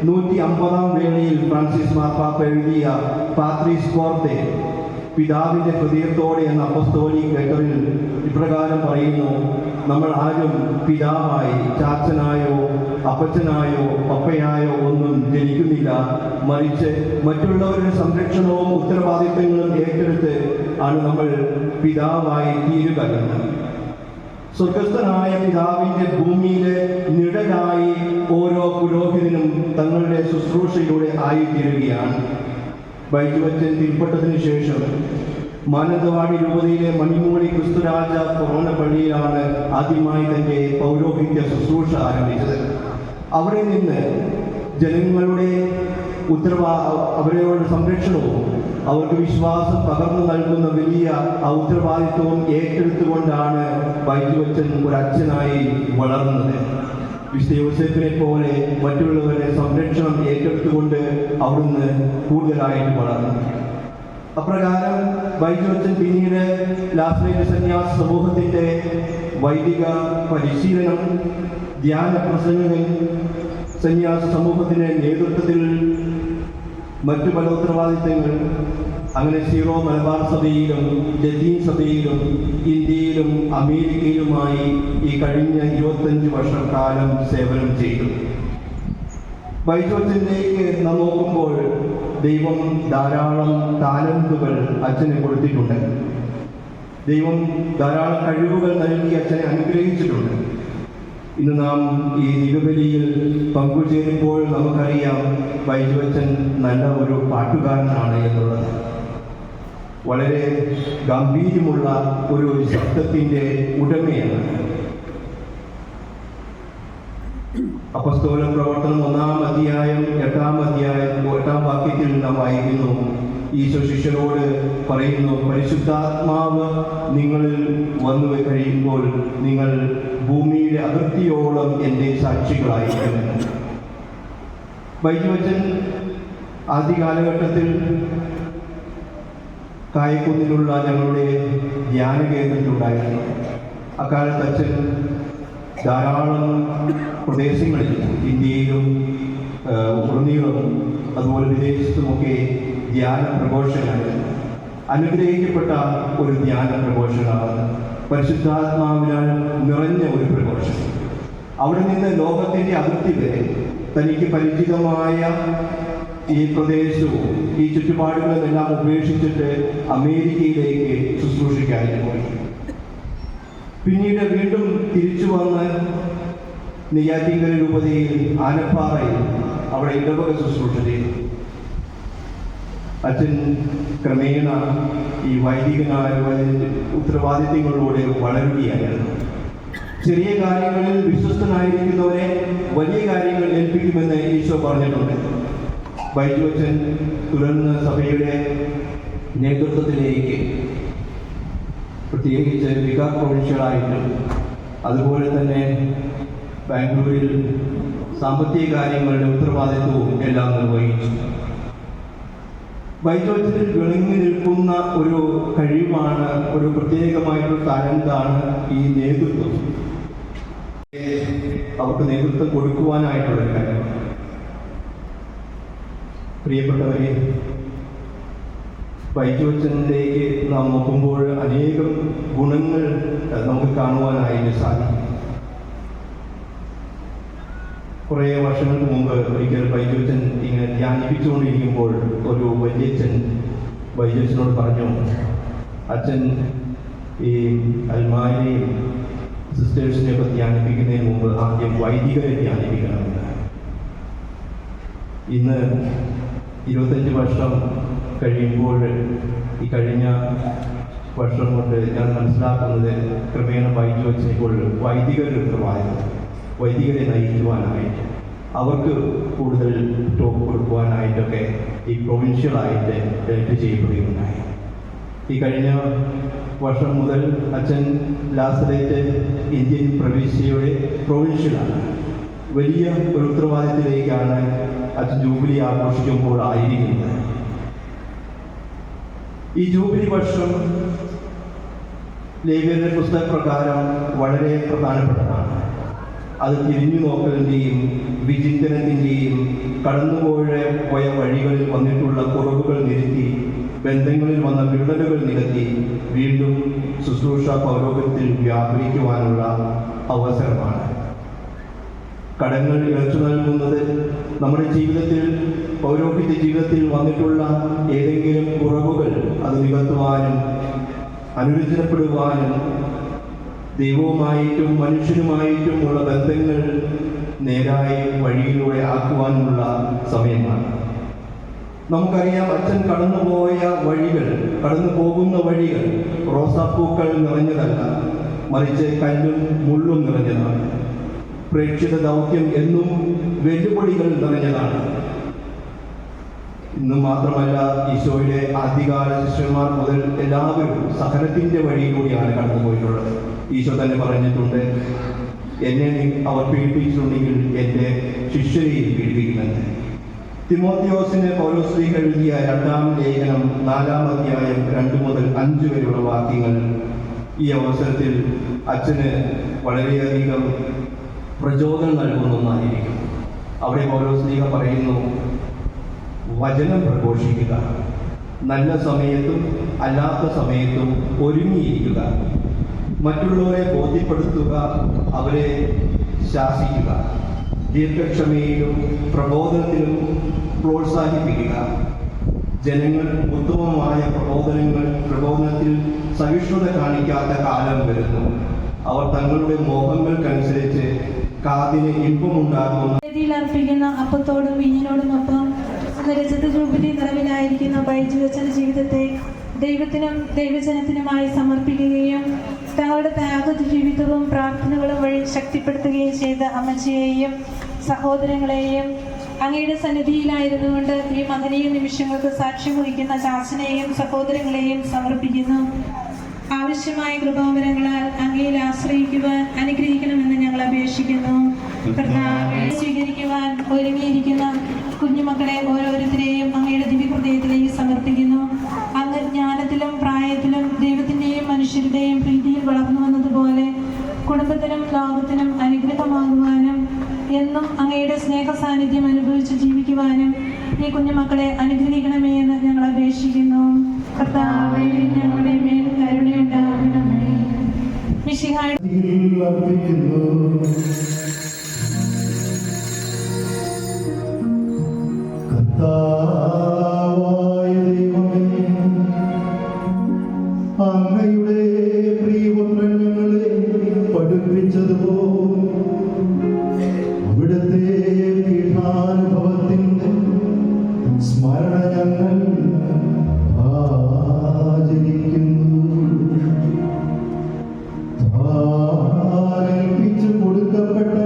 Speaker 8: 150-ാം വേളയിൽ ഫ്രാൻസിസ് മാർപ്പാപ്പ എഴുതിയ പാത്രീസ് കോർത്തെ പിതാവിൻ്റെ ഹൃദയത്തോടെ എന്ന അപ്പസ്തോലിക് ലെറ്ററിൽ ഇപ്രകാരം പറയുന്നു, നമ്മൾ ആരും പിതാവായി, ചാച്ചനായോ അപ്പച്ചനായോ പപ്പയായോ ഒന്നും ജനിക്കുന്നില്ല, മറിച്ച് മറ്റുള്ളവരുടെ സംരക്ഷണവും ഉത്തരവാദിത്തങ്ങളും ഏറ്റെടുത്ത് ആണ് നമ്മൾ പിതാവായി തീരുക എന്ന്. സ്വർഗസ്ഥനായ പിതാവിൻ്റെ ഭൂമിയിലെ നിഴലായി ഓരോ പുരോഹിതനും തങ്ങളുടെ ശുശ്രൂഷയിലൂടെ ആയിത്തീരുകയാണ്. ബൈജു അച്ഛൻ തിരുപ്പട്ടതിനു ശേഷം മാനന്തവാടി രൂപതയിലെ മണിമൂടി ക്രിസ്തുരാജ കൊറോണ പള്ളിയിലാണ് ആദ്യമായി തൻ്റെ പൗരോഹിത്യ ശുശ്രൂഷ ആരംഭിച്ചത്. അവിടെ നിന്ന് ജനങ്ങളുടെ അവരുടെ സംരക്ഷണവും അവർക്ക് വിശ്വാസം പകർന്നു നൽകുന്ന വലിയ ഉത്തരവാദിത്വവും ഏറ്റെടുത്തുകൊണ്ടാണ് ബൈജു അച്ഛൻ ഒരു അച്ഛനായി വളർന്നത്. വിശുദ്ധ യോസേപ്പിനെ പോലെ മറ്റുള്ളവരുടെ സംരക്ഷണം ഏറ്റെടുത്തുകൊണ്ട് അവിടുന്ന് കൂടുതലായിട്ട് വളർന്നു. അപ്രകാരം ബൈജു അച്ഛൻ പിന്നീട് ലാസറേറ്റ് സന്യാസ സമൂഹത്തിൻ്റെ വൈദിക പരിശീലനം, ധ്യാന പ്രസംഗങ്ങൾ, സന്യാസ സമൂഹത്തിൻ്റെ നേതൃത്വത്തിൽ മറ്റു പല ഉത്തരവാദിത്തങ്ങൾ, അങ്ങനെ സീറോ മലബാർ സഭയിലും ലത്തീൻ സഭയിലും ഇന്ത്യയിലും അമേരിക്കയിലുമായി ഈ കഴിഞ്ഞ 25 വർഷക്കാലം സേവനം ചെയ്തു. ബൈജു അച്ഛനിലേക്ക് നാം നോക്കുമ്പോൾ ദൈവം ധാരാളം താലന്തുകൾ അച്ഛനെ കൊടുത്തിട്ടുണ്ട്. ദൈവം ധാരാളം കഴിവുകൾ നൽകി അച്ഛനെ അനുഗ്രഹിച്ചിട്ടുണ്ട്. ഇന്ന് നാം ഈ ദിവ്യബലിയിൽ പങ്കുചേരുമ്പോൾ നമുക്കറിയാം ബൈജു അച്ഛൻ നല്ല ഒരു പാട്ടുകാരനാണ് എന്നുള്ളത്. വളരെ ഗാംഭീര്യമുള്ള ഒരു ശബ്ദത്തിൻ്റെ ഉടമയാണ്. അപ്പസ്തോല പ്രവർത്തനം 1-ാം അധ്യായം 8-ാം വാക്യത്തിൽ നാം വായിക്കുന്നു, ഈശോ ശിഷ്യരോട് പറയുന്നു, പരിശുദ്ധാത്മാവ് നിങ്ങളിൽ വന്നു കഴിയുമ്പോൾ നിങ്ങൾ ഭൂമിയുടെ അതിർത്തിയോളം എൻ്റെ സാക്ഷികളായിരിക്കും. ബൈജു അച്ഛൻ ആദ്യ കാലഘട്ടത്തിൽ കായക്കുന്നിലുള്ള ഞങ്ങളുടെ ധ്യാന കേന്ദ്രത്തിലുണ്ടായിരുന്നു. അക്കാലത്ത് അച്ഛൻ ധാരാളം പ്രദേശങ്ങളിൽ ഇന്ത്യയിലും ഉടനീളം അതുപോലെ വിദേശത്തുമൊക്കെ ധ്യാന പ്രഘോഷകനായിരുന്നു. അനുഗ്രഹിക്കപ്പെട്ട ഒരു ധ്യാന പ്രഘോഷകനാണ്. പരിശുദ്ധാത്മാവിനാൽ നിറഞ്ഞ ഒരു പ്രഘോഷകൻ. അവിടെ നിന്ന് ലോകത്തിൻ്റെ അതിർത്തി വരെ തനിക്ക് പരിചിതമായ ഈ പ്രദേശവും ഈ ചുറ്റുപാടുകളെല്ലാം ഉപേക്ഷിച്ചിട്ട് അമേരിക്കയിലേക്ക് ശുശ്രൂഷിക്കാനായി പോയി. പിന്നീട് വീണ്ടും തിരിച്ചു വന്ന് നെയ്യാറ്റിൻകര രൂപതയിൽ ആനപ്പാറയിൽ അവിടെ ഇടവക ശുശ്രൂഷ ചെയ്തു. അച്ഛൻ ക്രമേണ ഈ വൈദികനായ ഉത്തരവാദിത്വങ്ങളിലൂടെ വളരുകയായിരുന്നു. ചെറിയ കാര്യങ്ങളിൽ വിശ്വസ്തനായിരിക്കുന്നവരെ വലിയ കാര്യങ്ങൾ ഏൽപ്പിക്കുമെന്ന് ഈശോ പറഞ്ഞിട്ടുണ്ട്. ബൈജു അച്ഛൻ തുടർന്ന് സഭയുടെ നേതൃത്വത്തിലേക്ക്, പ്രത്യേകിച്ച് വികാർ പ്രൊവിൻഷ്യലായിട്ടും അതുപോലെ തന്നെ ബാംഗ്ലൂരിൽ സാമ്പത്തിക കാര്യങ്ങളുടെ ഉത്തരവാദിത്വവും എല്ലാം നിർവഹിച്ചു. ബൈജു അച്ഛനിൽ വിളങ്ങി നിൽക്കുന്ന ഒരു കഴിവാണ്, ഒരു പ്രത്യേകമായിട്ടുള്ള ടാലന്റാണ് ഈ നേതൃത്വം. അവർക്ക് നേതൃത്വം കൊടുക്കുവാനായിട്ടുള്ളൊരു കാര്യമാണ്. പ്രിയപ്പെട്ടവരെ, ബൈജുവച്ചനിലേക്ക് നാം നോക്കുമ്പോൾ അനേകം ഗുണങ്ങൾ നമുക്ക് കാണുവാനായിട്ട് സാധിക്കും. കുറേ വർഷങ്ങൾക്ക് മുമ്പ് ഒരിക്കൽ ബൈജുവച്ചൻ ഇങ്ങനെ ധ്യാനിപ്പിച്ചുകൊണ്ടിരിക്കുമ്പോൾ ഒരു വല്യച്ഛൻ ബൈജുവച്ചനോട് പറഞ്ഞു, അച്ഛൻ ഈ അൽമാരെയും സിസ്റ്റേഴ്സിനെയൊക്കെ ധ്യാനിപ്പിക്കുന്നതിന് മുമ്പ് ആദ്യം വൈദികരെ ധ്യാനിപ്പിക്കണമെന്ന്. ഇന്ന് 25 വർഷം കഴിയുമ്പോൾ ഈ കഴിഞ്ഞ വർഷം കൊണ്ട് ഞാൻ മനസ്സിലാക്കുന്നത് ക്രമേണ ബൈജുവച്ചൻ ഇപ്പോൾ വൈദികരുടെ ഉത്തരവാദിത്വം, വൈദികരെ നയിക്കുവാനായിട്ട് അവർക്ക് കൂടുതൽ ടോക്ക് കൊടുക്കുവാനായിട്ടൊക്കെ ഈ പ്രൊവിൻഷ്യലായിട്ട് ഡയറ്റ് ചെയ്യപ്പെടുകയുണ്ടായി. ഈ കഴിഞ്ഞ വർഷം മുതൽ അച്ഛൻ ലാസറേറ്റ് ഇന്ത്യൻ പ്രവിശ്യയുടെ പ്രൊവിൻഷ്യലാണ്. വലിയ ഒരു ഉത്തരവാദിത്തത്തിലേക്കാണ് അച്ഛൻ ജൂബിലി ആഘോഷിക്കുമ്പോൾ ആയിരിക്കുന്നത്. ഈ ജൂബിലി വർഷം ലേവ്യരുടെ പുസ്തകപ്രകാരം വളരെ പ്രധാനപ്പെട്ടതാണ്. അത് തിരിഞ്ഞു നോക്കലിൻ്റെയും വിചിന്തനത്തിൻ്റെയും കടന്നുപോയ വഴികളിൽ വന്നിട്ടുള്ള കുറവുകൾ നിരത്തി, ബന്ധങ്ങളിൽ വന്ന വിള്ളലുകൾ നികത്തി വീണ്ടും ശുശ്രൂഷ പൗരോഹിത്യത്തിൽ വ്യാപരിക്കുവാനുള്ള അവസരമാണ്. കടങ്ങൾ ഇളച്ചു നൽകുന്നത് നമ്മുടെ ജീവിതത്തിൽ, പൗരോഹിത്യ ജീവിതത്തിൽ വന്നിട്ടുള്ള ഏതെങ്കിലും കുറവുകൾ അത് നികത്തുവാനും അനുരഞ്ജനപ്പെടുവാനും ദൈവവുമായിട്ടും മനുഷ്യനുമായിട്ടുമുള്ള ബന്ധങ്ങൾ നേരായ വഴിയിലൂടെ ആക്കുവാനുള്ള സമയമാണ്. നമുക്കറിയാം, അച്ഛൻ കടന്നു പോകുന്ന വഴികൾ റോസാപ്പൂക്കൾ നിറഞ്ഞതല്ല, മറിച്ച് കല്ലും മുള്ളും നിറഞ്ഞതാണ്. പ്രേക്ഷിത ദൗത്യം എന്നും വെല്ലുവിളികൾ നിറഞ്ഞതാണ്. ഇന്ന് മാത്രമല്ല, ഈശോയുടെ ആദ്യകാല ശിഷ്യന്മാർ മുതൽ എല്ലാവരും സഹനത്തിൻ്റെ വഴിയിലൂടെയാണ് കടന്നുപോയിട്ടുള്ളത്. ഈശോ തന്നെ പറഞ്ഞിട്ടുണ്ട്, എന്നെ അവർ പീഡിപ്പിച്ചിട്ടുണ്ടെങ്കിൽ എൻ്റെ ശിഷ്യരെയും പീഡിപ്പിക്കുമെന്ന്. തിമോത്തിയോസിന് പൗലോസ്ലീഹ എഴുതിയ 2-ാം ലേഖനം 4-ാം അധ്യായം 2 മുതൽ 5 വരെയുള്ള വാക്യങ്ങൾ ഈ അവസരത്തിൽ അച്ഛന് വളരെയധികം പ്രചോദനം നൽകുന്ന ഒന്നായിരിക്കും. അവിടെ പൗലോസ്ലീഹ പറയുന്നു, വചനം പ്രഘോഷിക്കുക, നല്ല സമയത്തും അല്ലാത്ത സമയത്തും ഒരുങ്ങിയിരിക്കുക, മറ്റുള്ളവരെ ബോധ്യപ്പെടുത്തുക, അവരെ ശാസിക്കുക, ദീർഘക്ഷമയിലും പ്രബോധനത്തിലും പ്രോത്സാഹിപ്പിക്കുക. ജനങ്ങൾ ഉത്തമമായ പ്രബോധനത്തിൽ സഹിഷ്ണുത കാണിക്കാത്ത കാലം വരുന്നു. അവർ തങ്ങളുടെ മോഹങ്ങൾക്കനുസരിച്ച് കാതിന് ഇമ്പമുണ്ടാകുന്ന
Speaker 9: അർപ്പിക്കുന്ന അപ്പത്തോടും വീഞ്ഞിനോടുമൊപ്പം രജത ജൂബിലി നിറവിലായിരിക്കുന്ന ബൈജുവച്ചന്റെ ജീവിതത്തെ ദൈവത്തിനും ദൈവജനത്തിനുമായി സമർപ്പിക്കുകയും തങ്ങളുടെ ത്യാഗ ജീവിതവും പ്രാർത്ഥനകളും വഴി ശക്തിപ്പെടുത്തുകയും ചെയ്ത അമ്മച്ചിയെയും സഹോദരങ്ങളെയും അങ്ങയുടെ സന്നിധിയിലായിരുന്നുകൊണ്ട് ഈ മഹനീയ നിമിഷങ്ങൾക്ക് സാക്ഷ്യം വഹിക്കുന്ന ചാച്ചനെയും സഹോദരങ്ങളെയും സമർപ്പിക്കുന്നു. ആവശ്യമായ കൃപാവരങ്ങളാൽ അങ്ങയിൽ ആശ്രയിക്കുവാൻ അനുഗ്രഹിക്കണമെന്ന് ഞങ്ങൾ അപേക്ഷിക്കുന്നു. കർത്താവേ, സ്വീകരിക്കുവാൻ ഒരുങ്ങിയിരിക്കുന്ന കുഞ്ഞുമക്കളെ ഓരോരുത്തരെയും അങ്ങയുടെ ദിവ്യഹൃദയത്തിലേക്ക് സമർപ്പിക്കുന്നു. അങ്ങ് ജ്ഞാനത്തിലും പ്രായത്തിലും ദൈവത്തിൻ്റെയും മനുഷ്യരുടെയും പ്രീതിയിൽ വളർന്നു വന്നതുപോലെ കുടുംബത്തിനും ലോകത്തിനും അനുഗ്രഹമാകുവാനും എന്നും അങ്ങയുടെ സ്നേഹ സാന്നിധ്യം അനുഭവിച്ച് ജീവിക്കുവാനും ഈ കുഞ്ഞുമക്കളെ അനുഗ്രഹിക്കണമേ എന്ന് ഞങ്ങൾ അപേക്ഷിക്കുന്നു. കർത്താവേ, ഞങ്ങളുടെ മേൽ കരുണയുണ്ടാകണമേ. മിശിഹായുടെ
Speaker 3: കർത്താവായ ദൈവമേ, അങ്ങയുടെ പ്രിയപുത്രൻ ഞങ്ങളെ പഠിപ്പിച്ചതുപോലെ അവിടുത്തെ പീഠാനുഭവത്തിൻ്റെ സ്മരണ ഞങ്ങൾ ആചരിക്കുന്നു. കൊടുക്കപ്പെട്ട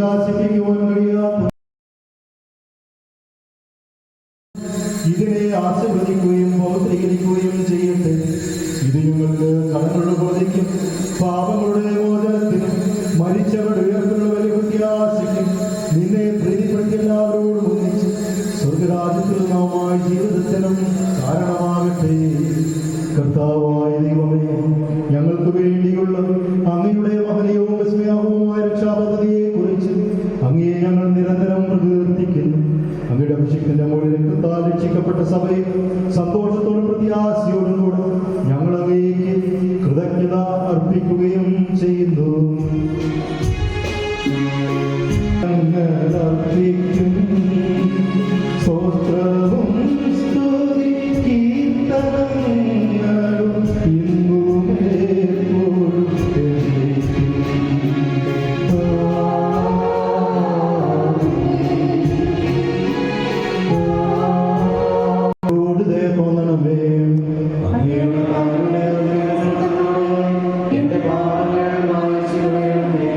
Speaker 3: പ്രകാശിപ്പിക്കുവാൻ കഴിയാത്ത ഇതിനെ ആശീർവദിക്കുകയും പൗത്രീകരിക്കുകയും ചെയ്യട്ടെ. ഇത് ഞങ്ങൾക്ക് കടങ്ങളുടെ ബോധിക്കും പാപങ്ങളുടെ മോചനത്തിനും മരിച്ചവരുടെ ഉയർത്തുള്ള വലിയ പ്രത്യാശയ്ക്കും നിന്നെ പ്രീതിപ്പെടുത്തി എല്ലാവരോടും ഒന്നിച്ച് സ്വർഗരാജ്യത്തിൽ നാമായ ജീവിതത്തിനും കാരണമാകട്ടെ. കർത്താവായ ദൈവമേ, ഞങ്ങൾക്ക് വേണ്ടിയുള്ള അങ്ങയുടെ മഹനീയവും വിസ്മയാവുമായ രക്ഷാപദ്ധതിയെ കുറിച്ച് അങ്ങയെ ഞങ്ങൾ നിരന്തരം പ്രകീർത്തിക്കുന്നു. അങ്ങയുടെ അഭിഷേകത്തിന്റെ മുകളിൽ രക്തത്താൽ രക്ഷിക്കപ്പെട്ട സഭയിൽ സന്തോഷത്തോടും പ്രത്യാശയോടും കൂടെ ഞങ്ങൾ അങ്ങേക്ക് കൃതജ്ഞത അർപ്പിക്കുകയും ചെയ്യുന്നു. അർപ്പിക്കും സ്തോത്രവും സ്തുതി കീർത്തനങ്ങളും ഇന്നുമേ എപ്പോഴും എന്നേക്കും. കൂടുതൽ തോന്നണമേ അങ്ങയുടെ എന്റെ പാപങ്ങൾ മായ്ച്ചു കളയണമേ.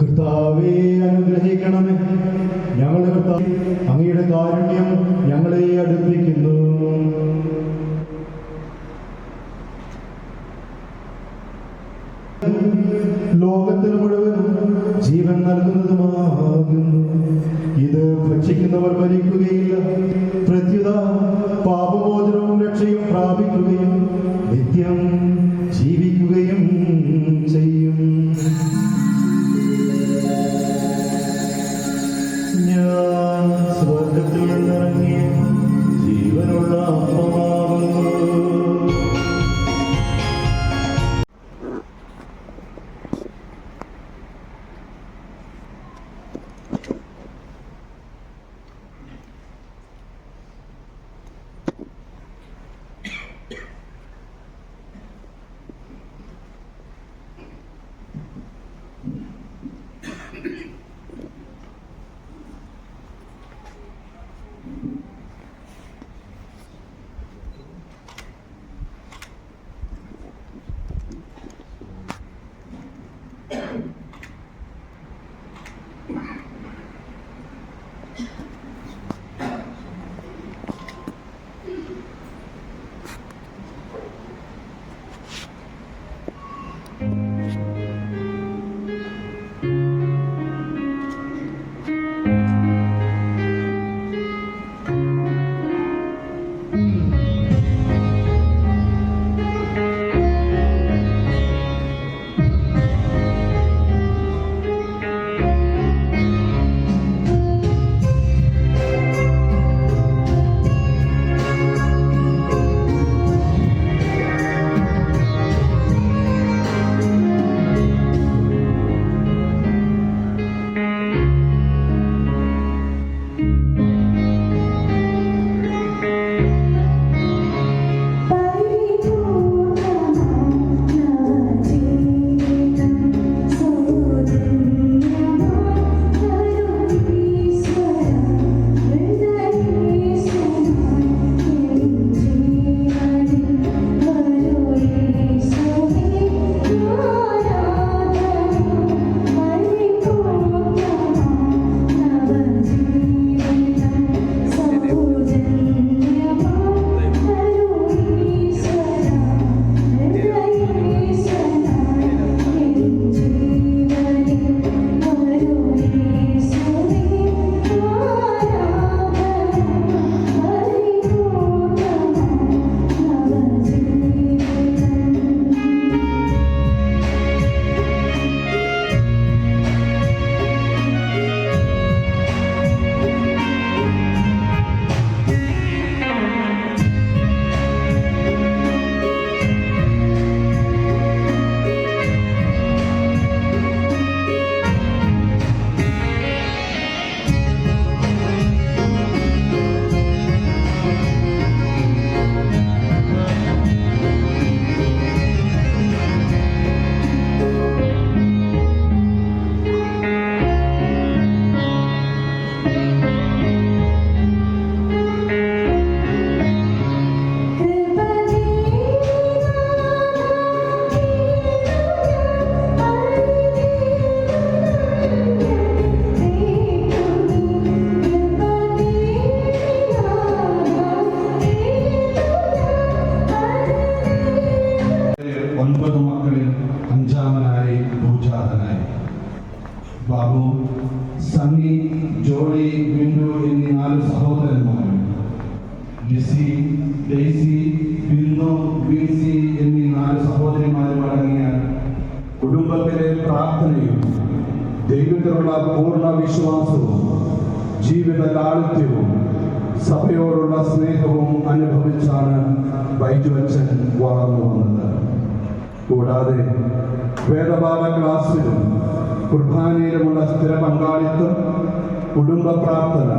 Speaker 3: കർത്താവേ, അനുഗ്രഹിക്കണമേ. ഞങ്ങളുടെ കർത്താവേ, അങ്ങയുടെ കാരുണ്യം ഞങ്ങളെ അടുപ്പിക്കുന്നു. ലോകത്തിന് മുഴുവനും ജീവൻ നൽകുന്നതുമാകുന്നു. ഇത് ഭക്ഷിക്കുന്നവർ മരിക്കുകയില്ല, പ്രത്യുത പാപമോചനവും രക്ഷയും പ്രാപിക്കുകയും നിത്യം ജീവിക്കുകയും ചെയ്യും. ഞാൻ സ്വർഗത്തിൽ നിന്നിറങ്ങിയ ജീവനുള്ള അപ്പമാകുന്നു.
Speaker 1: 9 മക്കളിൽ 5-ാമനായി ഭൂജാതനായി. ബാബു, സണ്ണി, ജോളി, ബിന്ദു എന്നീ 4 സഹോദരന്മാരും, ലിസി, ഡെയ്സി, ബിന്ദു, ബിൻസി എന്നീ 4 സഹോദരിമാരും അടങ്ങിയ കുടുംബത്തിലെ പ്രാർത്ഥനയും ദൈവത്തിലുള്ള പൂർണ്ണ വിശ്വാസവും ജീവിത ലാളിത്യവും സഭയോടുള്ള സ്നേഹവും അനുഭവിച്ചാണ് ബൈജു അച്ഛൻ വളർന്നു വന്നത്. കൂടാതെ വേദപാഠ ക്ലാസ്സിലും കുർബാനയിലുമുള്ള സ്ഥിര പങ്കാളിത്തം, കുടുംബ പ്രാർത്ഥന,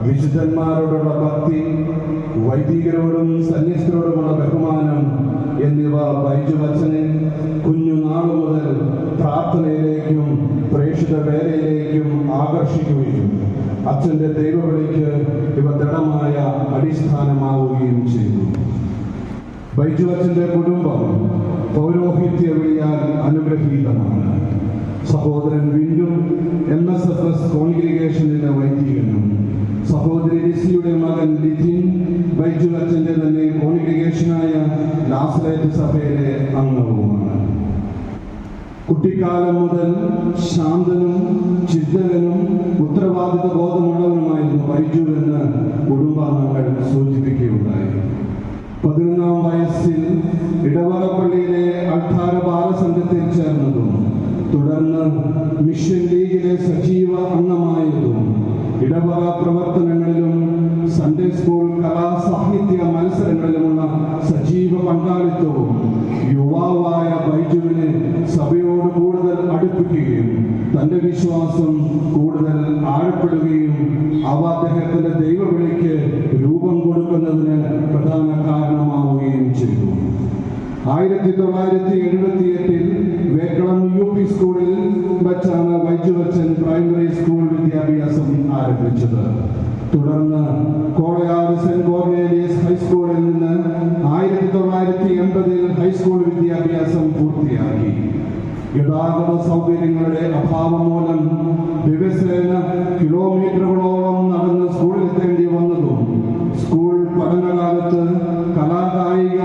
Speaker 1: വിശുദ്ധന്മാരോടുള്ള ഭക്തി, വൈദികരോടും സന്യസ്തരോടുമുള്ള ബഹുമാനം എന്നിവ ബൈജു അച്ഛനെ കുഞ്ഞുനാളു മുതൽ പ്രാർത്ഥനയിലേക്കും പ്രേക്ഷിത വേലയിലേക്കും ആകർഷിക്കുകയും അച്ഛൻ്റെ ദൈവവിളിക്ക് ഇവ ദൃഢമായ അടിസ്ഥാനമാവുകയും ചെയ്തു. ബൈജു അച്ഛൻ്റെ കുടുംബം പൗരോഹിത്യ വിളിയാൽ അനുഗ്രഹീതമാണ്. സഹോദരൻ വിൻഡു MSFS കോൺഗ്രിഗേഷനിലെ വൈദികനും, സഹോദരി ലിസിയുടെ മകൻ ലിഥിൻ ബൈജു അച്ഛൻ്റെ തന്നെ കോൺഗ്രിഗേഷനായ നാസറേത്ത് സഭയിലെ അംഗവുമാണ്. കുട്ടിക്കാലം മുതൽ ശാന്തനും ചിന്തകനും ഉത്തരവാദിത്ത ബോധമുള്ളവനുമായിരുന്നു ബൈജു എന്ന് കുടുംബാംഗങ്ങൾ സൂചിപ്പിക്കുകയുണ്ടായി. 11-ാം വയസ്സിൽ ഇടവകപ്പള്ളിയിലെ അൾത്താര ബാലസംഘത്തിൽ ചേർന്നതും തുടർന്ന് മിഷൻ ലീഗിലെ സജീവ അംഗമായതും ഇടവക പ്രവർത്തനങ്ങളിലും സൺഡേ സ്കൂൾ കലാ സാഹിത്യ മത്സരങ്ങളിലുമുള്ള സജീവ പങ്കാളിത്തവും യുവാവായ ബൈജുവിനെ സഭയോട് കൂടുതൽ അടുപ്പിക്കുകയും തൻ്റെ വിശ്വാസം കൂടുതൽ ആഴപ്പെടുകയും അവ അദ്ദേഹത്തിൻ്റെ ദൈവവിളിക്ക് രൂപം കൊടുക്കുന്നതിന് പ്രധാന കാരണമാവുകയും ചെയ്തു. 1978 വേക്കളം UP സ്കൂളിൽ വച്ചാണ് ബൈജു അച്ഛൻ പ്രൈമറി സ്കൂൾ വിദ്യാഭ്യാസം ആരംഭിച്ചത്. തുടർന്ന് കോളയാട് സെന്റ് കോർണേലിയസ് ഹൈസ്കൂളിൽ നിന്ന് 1980 ഹൈസ്കൂൾ വിദ്യാഭ്യാസം പൂർത്തിയാക്കി. ഗതാഗത സൗകര്യങ്ങളുടെ അഭാവം മൂലം ദിവസേന കിലോമീറ്ററുകളോളം നടന്ന് സ്കൂളിലെത്തേണ്ടി വന്നതും സ്കൂൾ പഠനകാലത്ത് കലാകായിക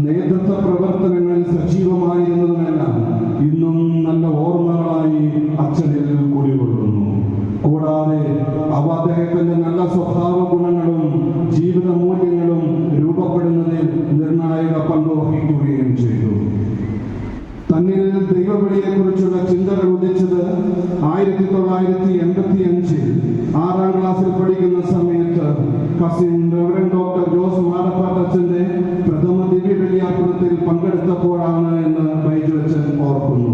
Speaker 1: നേതൃത്വ പ്രവർത്തനങ്ങളിൽ സജീവമായിരുന്നതുമെല്ലാം ഇന്നും നല്ല ഓർമ്മകളായി അച്ഛനിൽ കുടികൊള്ളുന്നു. കൂടാതെ അവ അദ്ദേഹത്തിന്റെ നല്ല സ്വഭാവ ഗുണങ്ങളും ജീവിത മൂല്യങ്ങളും രൂപപ്പെടുന്നതിൽ നിർണായക പങ്ക് വഹിക്കുകയും ചെയ്തു. തന്നിൽ ദൈവവിളിയെക്കുറിച്ചുള്ള ചിന്തകൾ ഉദിച്ചത് 1985 6-ാം ക്ലാസ്സിൽ പഠിക്കുന്ന സമയത്ത് കസിൻ റവറൻഡ് ഡോക്ടർ ജോസ് മാടപ്പാട്ടച്ഛന്റെ പ്രഥമ ദിവ്യബലിയാർപ്പണത്തിൽ പങ്കെടുത്തപ്പോഴാണ് എന്ന് ബൈജു അച്ഛൻ ഓർക്കുന്നു.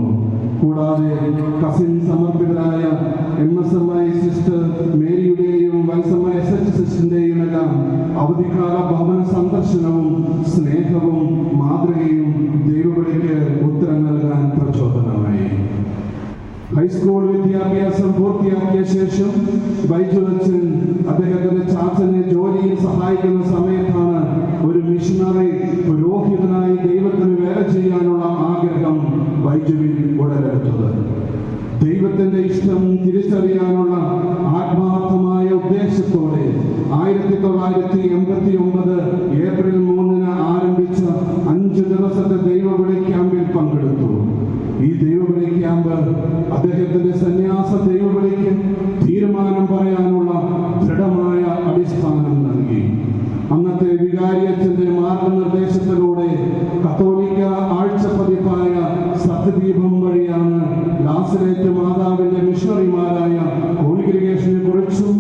Speaker 1: കൂടാതെ കസിൻ സമർപ്പിതരായ MSMI സിസ്റ്റർ മേരിയുടെയും വത്സമ്മ SH സിസ്റ്ററിന്റെയും എല്ലാം അവധിക്കാല ഭവന സന്ദർശനവും സ്നേഹവും മാതൃകയും ദൈവവിളിക്ക് ഉത്തരം നൽകാൻ പ്രചോദനമായി. ഹൈസ്കൂൾ വിദ്യാഭ്യാസം പൂർത്തിയാക്കിയ ശേഷം ബൈജു അച്ഛൻ അദ്ദേഹത്തിന്റെ ചാച്ചനെ ജോലിയിൽ സഹായിക്കുന്ന സമയത്താണ് ഒരു മിഷണറി പുരോഹിതനായി ദൈവത്തിന് വേല ചെയ്യാനുള്ള ആഗ്രഹം ബൈജുവിൽ ഉടലെടുത്തത്. ദൈവത്തിന്റെ ഇഷ്ടം തിരിച്ചറിയാനുള്ള ആത്മാർത്ഥമായ ഉദ്ദേശത്തോടെ 1989 ഏപ്രിൽ 3-ന് ആരംഭിച്ച 5 ദിവസത്തെ ദൈവവിളി ക്യാമ്പിൽ പങ്കെടുത്തു. ഈ ദൈവവിളി ക്യാമ്പ് അദ്ദേഹത്തിന്റെ സന്യാസ ദൈവവിളിക്ക് തീരുമാനം പറയാനുള്ള ദൃഢമായ അടിസ്ഥാനം നൽകി. അന്നത്തെ വികാരിയച്ഛന്റെ മാർഗനിർദ്ദേശത്തിലൂടെ കത്തോലിക്ക ആഴ്ചപ്പതിപ്പായ സത്യദീപം വഴിയാണ് നാസറേത്ത് മാതാവിന്റെ മിഷണറിമാരായ കോൺഗ്രിഗേഷനെ കുറിച്ചും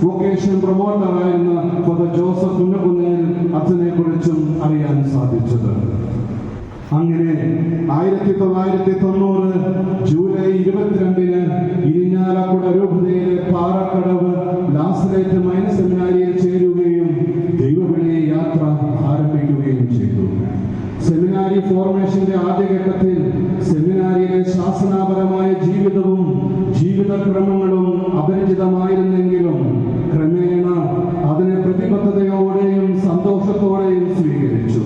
Speaker 1: വൊക്കേഷൻ പ്രൊമോട്ടറായിരുന്ന ഫാദർ ജോസഫ് കുന്നകുന്നേൽ അച്ഛനെ കുറിച്ചും അറിയാൻ സാധിച്ചത്. അങ്ങനെ 1990 ജൂലൈ 22-ന് ഇരിഞ്ഞാലക്കുട രൂപതയിലെ പാറക്കടവ് നാസറേത്ത് മൈനർ സെമിനാരിയിൽ ചേരുകയും ദൈവവിളി യാത്ര ആരംഭിക്കുകയും ചെയ്തു. സെമിനാരി ഫോർമേഷന്റെ ആദ്യഘട്ടത്തിൽ സെമിനാരിയിലെ ശാസനാപരമായ ജീവിതവും ജീവിതക്രമങ്ങളും അപരിചിതമായിരുന്നെങ്കിലും ക്രമേണ അതിനെ പ്രതിബദ്ധതയോടെയും സന്തോഷത്തോടെയും സ്വീകരിച്ചു.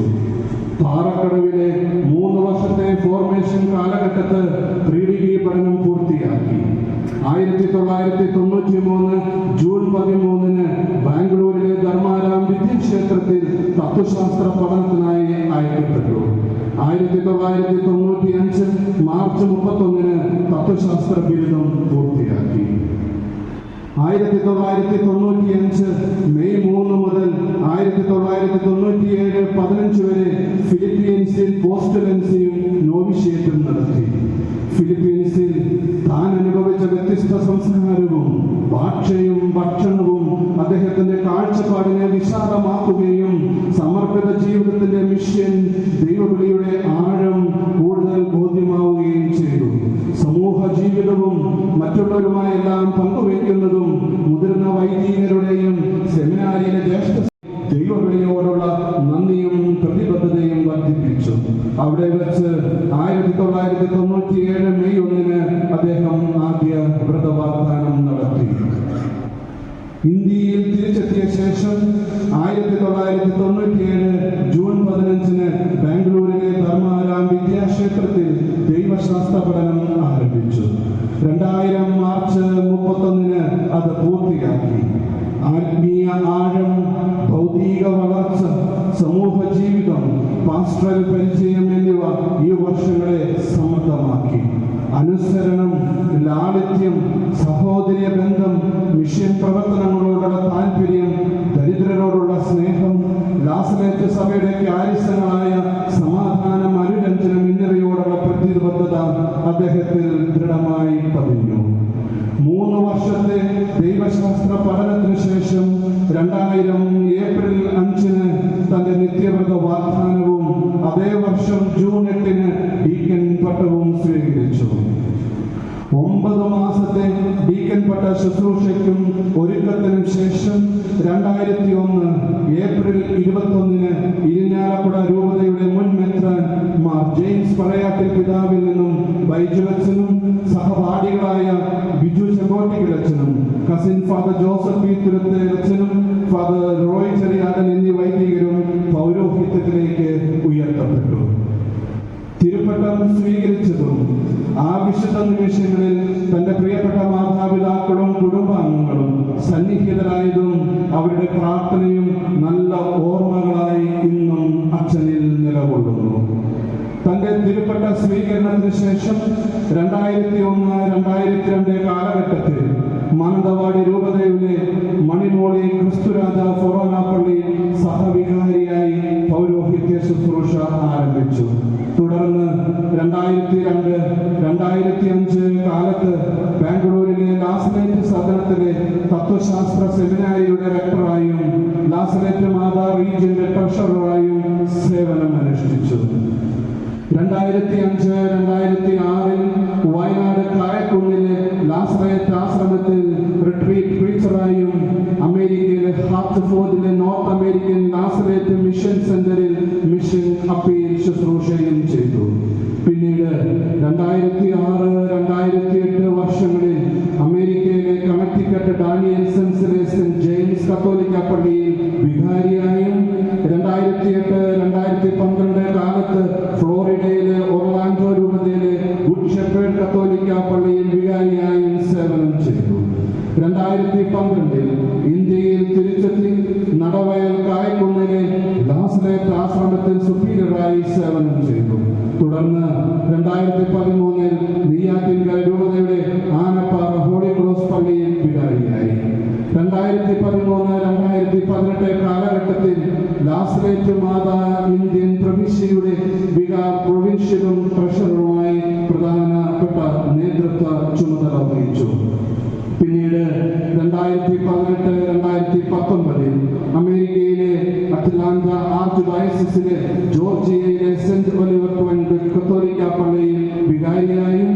Speaker 1: പാറക്കടവിലെ 3 വർഷത്തെ ഫോർമേഷൻ കാലഘട്ടത്ത് പ്രീ ഡിഗ്രി പഠനം പൂർത്തിയാക്കി. 1993 ജൂൺ 13-ന് ബാംഗ്ലൂരിലെ ധർമാരാം വിദ്യാക്ഷേത്രത്തിൽ തത്വശാസ്ത്ര പഠനത്തിനായി അയക്കപ്പെട്ടു. 1995 മാർച്ച് 31 തത്വശാസ്ത്ര ബിരുദം പൂർത്തിയാക്കി. 1995 മെയ് 3 മുതൽ 1997 15 വരെ ഫിലിപ്പീൻസിൽ പോസ്റ്റലൻസിയും നോവിഷ്യേറ്റും നടത്തി. ഫിലിപ്പീൻസിൽ താൻ അനുഭവിച്ച വ്യത്യസ്ത സംസ്കാരവും ഭാഷയും ഭക്ഷണവും അദ്ദേഹത്തിന്റെ കാഴ്ചപ്പാടിനെ വിശാലമാക്കുകയും സമർപ്പിത ജീവിതത്തിന്റെ മിഷൻ ദൈവവിളിയുടെ ആഴം കൂടുതൽ ബോധ്യമാവുകയും ചെയ്തു. സമൂഹ ജീവിതവും മറ്റുള്ളവരുമായെല്ലാം പങ്കുവയ്ക്കുന്നതും മുതിർന്ന വൈദികരുടെയും സെമിനാരിയിലെ ജ്യേഷ്ഠ ദൈവവിളിയോടുള്ള നന്ദിയും പ്രതിബദ്ധതയും വർദ്ധിപ്പിച്ചു. അവിടെ വെച്ച് 1997 മെയ് 1 അദ്ദേഹം ആദ്യ വ്രതവാഗ്ദാനം നടത്തി. ഇന്ത്യയിൽ തിരിച്ചെത്തിയ ശേഷം 1997 ജൂൺ 15 ബാംഗ്ലൂരിലെ ധർമാരാം വിദ്യാക്ഷേത്രത്തിൽ ദൈവശാസ്ത്ര പഠനം ആരംഭിച്ചു. 2000 മാർച്ച് 31 അത് പൂർത്തിയാക്കി. ആത്മീയ ആഴം, ഭൗതിക വളർച്ച, സമൂഹ ജീവിതം, പാസ്റ്ററൽ പരിചയം എന്നിവ ഈ വർഷങ്ങളെ സമൃദ്ധമാക്കി. അനുസരണം, ലാളിത്യം, സഹോദര്യ ബന്ധം, മിഷൻ പ്രവർത്തനങ്ങളോടുള്ള താല്പര്യം, ദരിദ്രരോടുള്ള സ്നേഹം, ലാസലേറ്റ് സഭയുടെ കാര്യസ്ഥങ്ങളായ സമാധാനം, അനുരഞ്ജനം എന്നിവയോടുള്ള പ്രതിബദ്ധത അദ്ദേഹത്തിൽ ദൃഢമായി പതിഞ്ഞു. 3 വർഷത്തെ ദൈവശാസ്ത്ര പഠനത്തിന് ശേഷം 2000 ഏപ്രിൽ 5 തന്റെ നിത്യവ്രത വാഗ്ദാനവും അതേ വർഷം ജൂൺ 8 ഡീക്കൻ പട്ടവും സ്വീകരിച്ചു. 9 മാസത്തെ ഡീക്കൻ പട്ട ശുശ്രൂഷയ്ക്കും ഒരുക്കത്തിനും ശേഷം 2001 ഏപ്രിൽ 21 ഇരിഞ്ഞാലക്കുട രൂപതയുടെ മുൻ മെത്രാൻ മാർ ജെയിംസ് പഴയാട്ടിൽ പിതാവിൽ നിന്നും ബൈജുലച്ചനും സഹപാഠികളായ ബിജു ചെമ്പോട്ടിക്കലച്ചനും കസിൻ ഫാദർ ജോസഫ് പി തുരുത്തേലച്ചനും ഫാദർ റോയ് ചെറിയാടൻ എന്നീ വൈദികരും പൗരോഹിത്യത്തിലേക്ക് ഉയർത്തപ്പെട്ടു. തിരുപ്പട്ടം സ്വീകരിച്ചതും ആ വിശുദ്ധ നിമിഷങ്ങളിൽ തന്റെ പ്രിയപ്പെട്ട മാതാപിതാക്കളും കുടുംബാംഗങ്ങളും സന്നിഹിതരായതും അവരുടെ പ്രാർത്ഥനയും നല്ല ഓർമ്മകളായി ഇന്നും അച്ഛനിൽ നിലകൊള്ളുന്നു. തന്റെ തിരുപ്പട്ട സ്വീകരണത്തിന് ശേഷം 2001-2002 കാലഘട്ടത്തിൽ മാനന്തവാടി രൂപതയിലെ മണിമോളി ക്രിസ്തുരാജ ഫൊറോന പള്ളി സഹവികാരിയായി പൗരോഹിത്യ ശുശ്രൂഷ ആരംഭിച്ചു. തുടർന്ന് 2002-2005 കാലത്ത് ബാംഗ്ലൂരിലെ ലാസലേറ്റ് സദനത്തിലെ തത്വശാസ്ത്ര സെമിനാരിയുടെ റെക്ടറായും ലാസലേറ്റ് മാതാ റീജിയന്റെ ട്രഷററായും സേവനം അനുഷ്ഠിച്ചു. 2005-2006 വയനാട് കായക്കുന്നിലെ ലാസലേറ്റ് ആശ്രമത്തിൽ റിട്രീറ്റ് പ്രീച്ചറായും അമേരിക്കയിലെ ഹാർട്ട്ഫോർഡിലെ നോർത്ത് അമേരിക്കൻ ലാസലേറ്റ് മിഷൻ സെന്ററിൽ മിഷൻ അപ്പീൽ ശുശ്രൂഷയും ചെയ്തു. പിന്നീട് 2006-2008 വർഷങ്ങളിൽ അമേരിക്കയിലെ കണക്റ്റിക്കട്ട് ഡാനിയൽസൺസിലെ സെന്റ് ജെയിംസ് കത്തോലിക്ക പള്ളിയിൽ വികാരിയായും 2008-2012 കാലത്ത് ഫ്ലോറിഡയിലെ ഒർലാൻഡോ രൂപതയിലെ ഗുഡ് ഷെപ്പേർഡ് കത്തോലിക്ക പള്ളിയിൽ വികാരിയായും സേവനം ചെയ്തു. 2012 ഇന്ത്യയിൽ തിരിച്ചെത്തി നടവയൽ കായക്കുന്നിലെ ലാസലേറ്റ് ആശ്രമത്തിൽ സുപ്പീരിയറായി സേവനം ചെയ്തു. തുടർന്ന് 2013 നെയ്യാറ്റിൻകര രൂപതയുടെ ആനപ്പാറ ഹോളി ക്രോസ് പള്ളിയിൽ വികാരിയായി. 2013-2018 കാലഘട്ടത്തിൽ ലാസലേറ്റ് മാതാ ഇന്ത്യൻ പ്രവിശ്യയുടെ വികാർ പ്രൊവിൻഷ്യലും ട്രഷററുമായി പ്രധാനപ്പെട്ട നേതൃത്വ ചുമതല വഹിച്ചു. പിന്നീട് 2018-2019 അമേരിക്കയിലെ Atlanta arch ഡയസിസിലെ ജോർജിയയിലെ saint Oliver twenty കത്തോലിക്ക പള്ളിയിൽ വികാരിയായും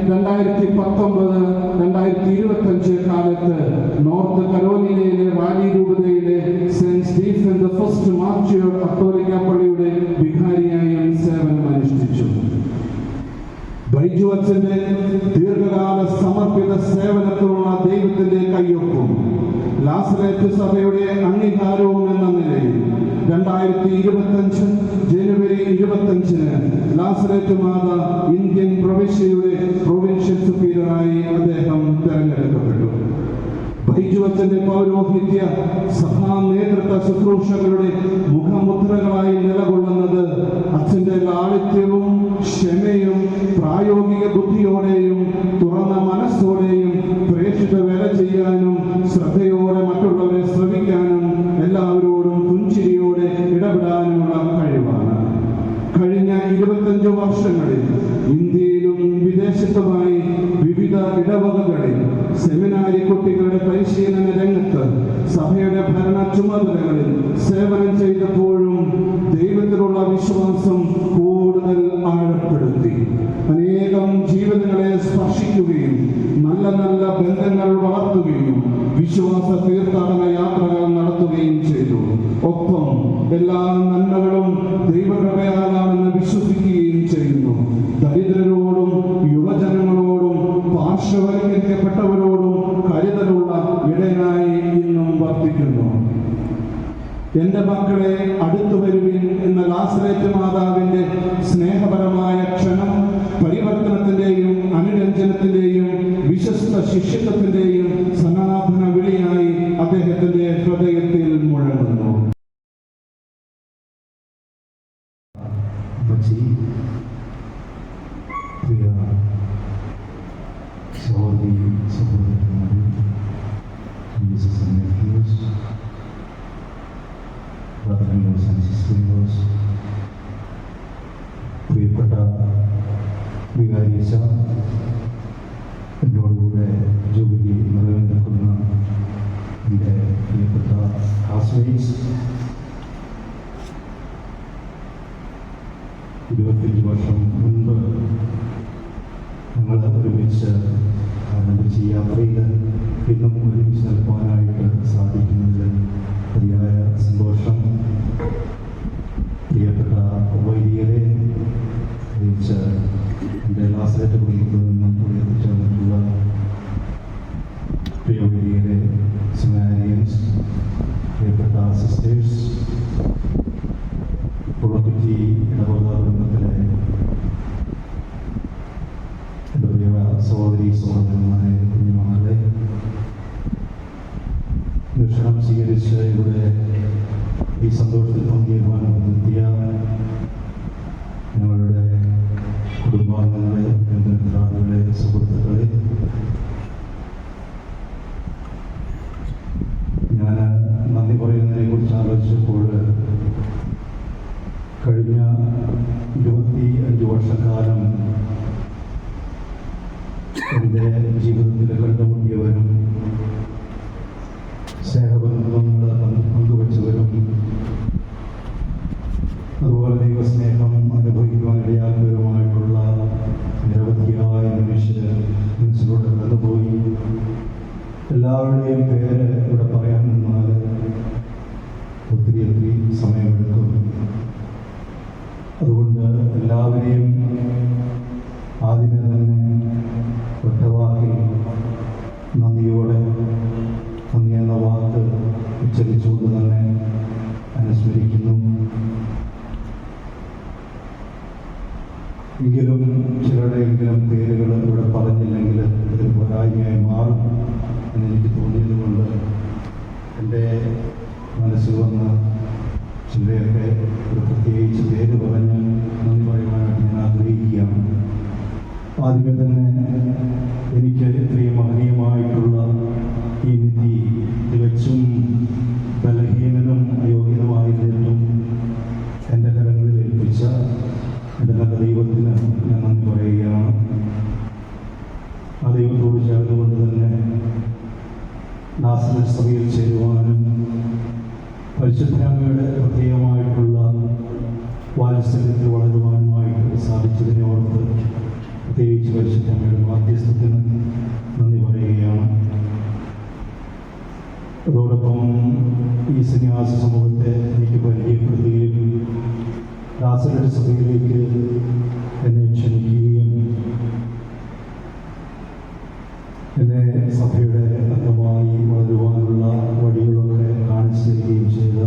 Speaker 1: 2019-2025 കാലത്ത് നോർത്ത് കരോലിനയിലെ റാലി രൂപതയിലെ സെന്റ് സ്റ്റീഫൻ ദ ഫസ്റ്റ് മാർച്ചിയർ കത്തോലിക്ക പള്ളിയുടെ വികാരിയായും സേവനം അനുഷ്ഠിച്ചു. ബൈജു അച്ഛന്റെ ദീർഘകാല സമർപ്പിത സേവനത്തിനുള്ള ദൈവത്തിന്റെ കയ്യൊപ്പും ലാസലേറ്റ് സഭയുടെ അംഗീകാരവും എന്ന നിലയിൽ 2025 ജനുവരി 25 ലാസലേറ്റ് മാതാ ഇന്ത്യൻ പ്രവിശ്യയുടെ പ്രൊവിൻഷ്യൽ സുപ്പീരിയറായി അദ്ദേഹം തെരഞ്ഞെടുക്കപ്പെട്ടു. ബൈജുവച്ചന്റെ പൗരോഹിത്യ സഭാ നേതൃത്വ ശുശ്രൂഷകളുടെ മുഖമുദ്രകളായി നിലകൊള്ളുന്നത് അച്ഛന്റെ ലാളിത്യവും ക്ഷമയും പ്രായോഗിക ബുദ്ധിയോടെയും തുറന്ന മനസ്സോടെയും പ്രേക്ഷിത വേല ചെയ്യാനും ശ്രദ്ധയോടെ മറ്റുള്ളവരെ ശ്രവിക്കാനും എല്ലാവരോടും പുഞ്ചിരിയോടെ ഇടപെടാനുമുള്ള കഴിവാണ്. കഴിഞ്ഞ 25 വർഷങ്ങളിൽ ഇന്ത്യയിലും വിദേശത്തുമായി വിവിധ ഇടവകകളിൽ സെമിനാരി കുട്ടികളുടെ പരിശീലന രംഗത്ത് സഭയുടെ ഭരണ ചുമതലകളിൽ സേവനം ചെയ്തപ്പോഴും ദൈവത്തിലുള്ള വിശ്വാസം കൂടുതൽ ആഴപ്പെടുത്തി. അനേകം ജീവിതങ്ങളെ സ്പർശിക്കുകയും നല്ല നല്ല ബന്ധങ്ങൾ വളർത്തുകയും വിശ്വാസ തീർത്ഥാടന യാത്രകൾ നടത്തുകയും ചെയ്തു. ഒപ്പം എല്ലാ നന്മകളും ദൈവകൃപയാലാണെന്ന് വിശ്വസിക്കുകയും ചെയ്യുന്നു. ദരിദ്രരോടും യുവജനങ്ങളോടും പാർശ്വവൽക്കരിക്കപ്പെട്ടവരോടും കരുതലുള്ള ഇടയനായി ഇന്നും വർത്തിക്കുന്നു. എന്റെ മക്കളെ അടുത്തു വരുവിൻ എന്ന നാസറേത്ത് മാതാവിന്റെ സ്നേഹപരമായ ക്ഷണം പരിവർത്തനത്തിന്റെയും അനുരഞ്ജനത്തിന്റെയും വിശ്വസ്ത ശിഷ്യത്വത്തിന്റെയും സനാതന വിളിയായി അദ്ദേഹത്തിന്റെ ഹൃദയത്തിൽ മുഴങ്ങുന്നു.
Speaker 3: പ്രിയപ്പെട്ട വികാരിയച്ച, എന്നോടുകൂടെ ജൂബിലി നിറവേറി നിൽക്കുന്ന എൻ്റെ പ്രിയപ്പെട്ട ക്ലാസ്മേറ്റ്സ്, 25 വർഷം മുൻപ് ഞങ്ങൾ ഒരുമിച്ച് ഈ യാത്രയിൽ ഇന്നും ഒരുമിച്ച് നിൽക്കാനായിട്ട് സാധിക്കുന്നതിൽ അതിയായ സന്തോഷം. പ്രിയപ്പെട്ട വൈദികരെ, പ്രത്യേകിച്ച് എൻ്റെ നാസറേത്ത് കുടുംബത്തിൽ നിന്നും ഉയർത്തിച്ചേർന്നിട്ടുള്ള പ്രിയ വൈദികരെ, സെമിനാരിയൻസ്, പ്രിയപ്പെട്ട സിസ്റ്റേഴ്സ്, പുളക്കുറ്റി ഇടവക കുടുംബത്തിലെ എൻ്റെ പ്രിയ സഹോദരി സഹോദരന്മാരെ, കുഞ്ഞുമക്കളെ, ദർശനം സ്വീകരിച്ച് ഇവിടെ ഈ സന്തോഷത്തിൽ പങ്കുചേരുവാനെത്തിയ ഞങ്ങളുടെ കുടുംബാംഗങ്ങളെ, ബന്ധുമിത്രാദികളെ, സുഹൃത്തുക്കളെ, ഞാൻ നന്ദി പറയുന്നതിനെ കുറിച്ച് ആലോചിച്ചപ്പോൾ കഴിഞ്ഞ 25 വർഷക്കാലം എൻ്റെ ജീവിതത്തിൽ കണ്ടുമുട്ടിയവരും സ്നേഹബന്ധങ്ങൾ പങ്കുവച്ചവരും അതുപോലെ ദൈവസ്നേഹം അനുഭവിക്കുവാൻ ഇടയാക്കിയവരുമായിട്ടുള്ള നിരവധിയായ മനുഷ്യർ മനസ്സിലൂടെ കടന്നുപോയി. എല്ലാവരുടെയും പേര് ഇവിടെ പറയാൻ നിന്നാൽ ഒത്തിരി സമയമെടുക്കും. അതുകൊണ്ട് എല്ലാവരെയും ആദ്യമേ തന്നെ ഒറ്റവാക്കിൽ നന്ദിയോടെ നന്ദി എന്ന വാക്ക് ഉച്ചരിച്ചുകൊണ്ട് തന്നെ അനുസ്മരിക്കുന്നു. എങ്കിലും ചിലരുടെയെങ്കിലും പേരുകൾ ഇവിടെ പറഞ്ഞില്ലെങ്കിൽ ഇതിൽ പോരായ്മയായി മാറും എന്നെനിക്ക് തോന്നിയതുകൊണ്ട് എൻ്റെ മനസ്സിൽ വന്ന് ചിലരെയൊക്കെ ഒരു പ്രത്യേകിച്ച് പേര് പറഞ്ഞ് നന്ദി പറയുവാനായിട്ട് ഞാൻ ആഗ്രഹിക്കുകയാണ്. ആദ്യമേ തന്നെ എനിക്ക് ഇത്രയും മഹനീയമായിട്ടുള്ള ഈ നിധി തികച്ചും ബലഹീനനും അയോഗ്യനുമായിരുന്നിട്ടും എൻ്റെ കരങ്ങളിൽ ഏൽപ്പിച്ച എൻ്റെ നല്ല ദൈവത്തിന് ഞാൻ നന്ദി പറയുകയാണ്. ആ ദൈവത്തോട് ചേർന്നുകൊണ്ട് തന്നെ നാസറേത്ത് സഭയിൽ ചേരുവാനും പരിശുദ്ധമ്മയുടെ പ്രത്യേകമായിട്ടുള്ള വാത്സല്യത്തിൽ വളരുവാനുമായിട്ട് സാധിച്ചതിനെ ഓർത്ത് പ്രത്യേകിച്ച് പരിശുദ്ധമ്മയുടെ മാധ്യസ്ഥത്തിന് നന്ദി പറയുകയാണ്. അതോടൊപ്പം ഈ സന്യാസ സമൂഹത്തെ എനിക്ക് പരിചയപ്പെടുത്തുകയും നാസറേത്ത് സഭയിലേക്ക് എന്നെ ക്ഷണിക്കുകയും എന്നെ സഭയുടെ അംഗമായി വളരുവാനുള്ള വഴികളൊക്കെ കാണിച്ചു തരികയും ചെയ്ത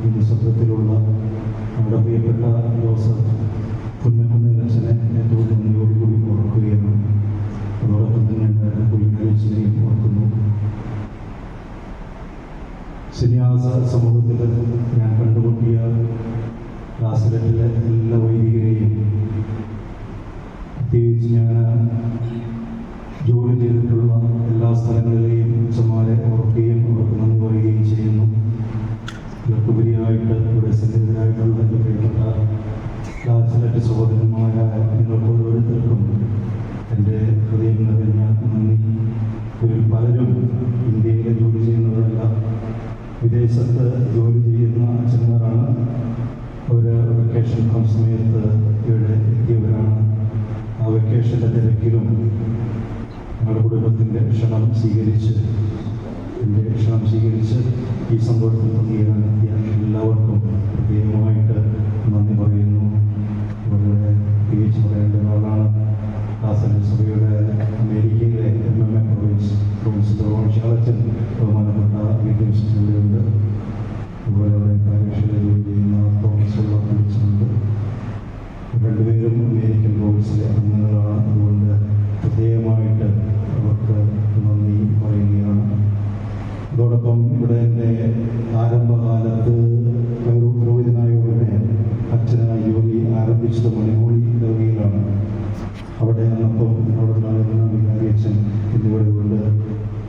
Speaker 3: ഈ ശബ്ദത്തിലുള്ള നമ്മുടെ പ്രിയപ്പെട്ട ജോസഫ് പുന്നക്കുന്നതിനച്ഛനെ ഏറ്റവും നന്ദിയോടുകൂടി ഓർക്കുകയാണ്. അതോടൊപ്പം തന്നെ കുഞ്ഞാലിച്ചിനെയും ഓർക്കുന്നു.
Speaker 1: പ്രത്യേകിച്ച് ഞാൻ ജോലി ചെയ്തിട്ടുള്ള എല്ലാ സ്ഥലങ്ങളിലെയും അച്ഛന്മാരെ ഓർക്കുകയും അവർക്ക് നന്ദി പറയുകയും ചെയ്യുന്നു. ഇവർക്കുപരിയായിട്ട് ഇവിടെ സന്നിഹിതരായിട്ടുള്ള എൻ്റെ പ്രിയപ്പെട്ട ലാച്ചലറ്റ് സഹോദരന്മാരായ നിങ്ങൾക്ക് ഓരോരുത്തർക്കും എൻ്റെ ഹൃദയം നിറഞ്ഞ നന്ദി. ഇവരിൽ പലരും ഇന്ത്യയിലെ ജോലി ചെയ്യുന്നവരല്ല, വിദേശത്ത് ജോലി ചെയ്യുന്ന അച്ഛന്മാരാണ്. അവർ വെക്കേഷൻ സമയത്ത് ഇവിടെ എത്തിയവരാണ്. ആ വെക്കേഷൻ്റെ തിരക്കിലും ഞങ്ങളുടെ കുടുംബത്തിൻ്റെ ക്ഷണം സ്വീകരിച്ച് ഈ സന്തോഷത്തിൽ പങ്കുചേരാനെത്തിയ എല്ലാവർക്കും പ്രത്യേകമായിട്ട് നന്ദി പറയുന്നു. വളരെ പ്രത്യേകിച്ച് പറയേണ്ട ഒരാളാണ് ലാസലറ്റ് സഭയുടെ അമേരിക്കയിലെ MMA പ്രൊവിൻഷ്യലച്ചൻ ബഹുമാനപ്പെട്ട വിദ്യാഭ്യാസത്തിലൂടെയുണ്ട്. അതുപോലെ അവിടെ കാര്യക്ഷമത ജോലി ചെയ്യുന്ന തോമസ് വിളിച്ചുണ്ട്. രണ്ടുപേരും അമേരിക്കൻ പ്രൊവിൻസിലെ അംഗങ്ങളാണ്. അതുകൊണ്ട് പ്രത്യേകമായിട്ട് അവർക്ക് നന്ദി പറയുകയാണ്. അതോടൊപ്പം ഇവിടെ എൻ്റെ ആരംഭകാലത്ത് പുരോഹിതനായ ഉടനെ അച്ഛനായി ജോലി ആരംഭിച്ചത് മണിമൂളി ഇടവകയിലാണ്. അവിടെ അന്നപ്പം അവിടെ വികാരിയച്ഛൻ എന്നിവിടെ കൊണ്ട്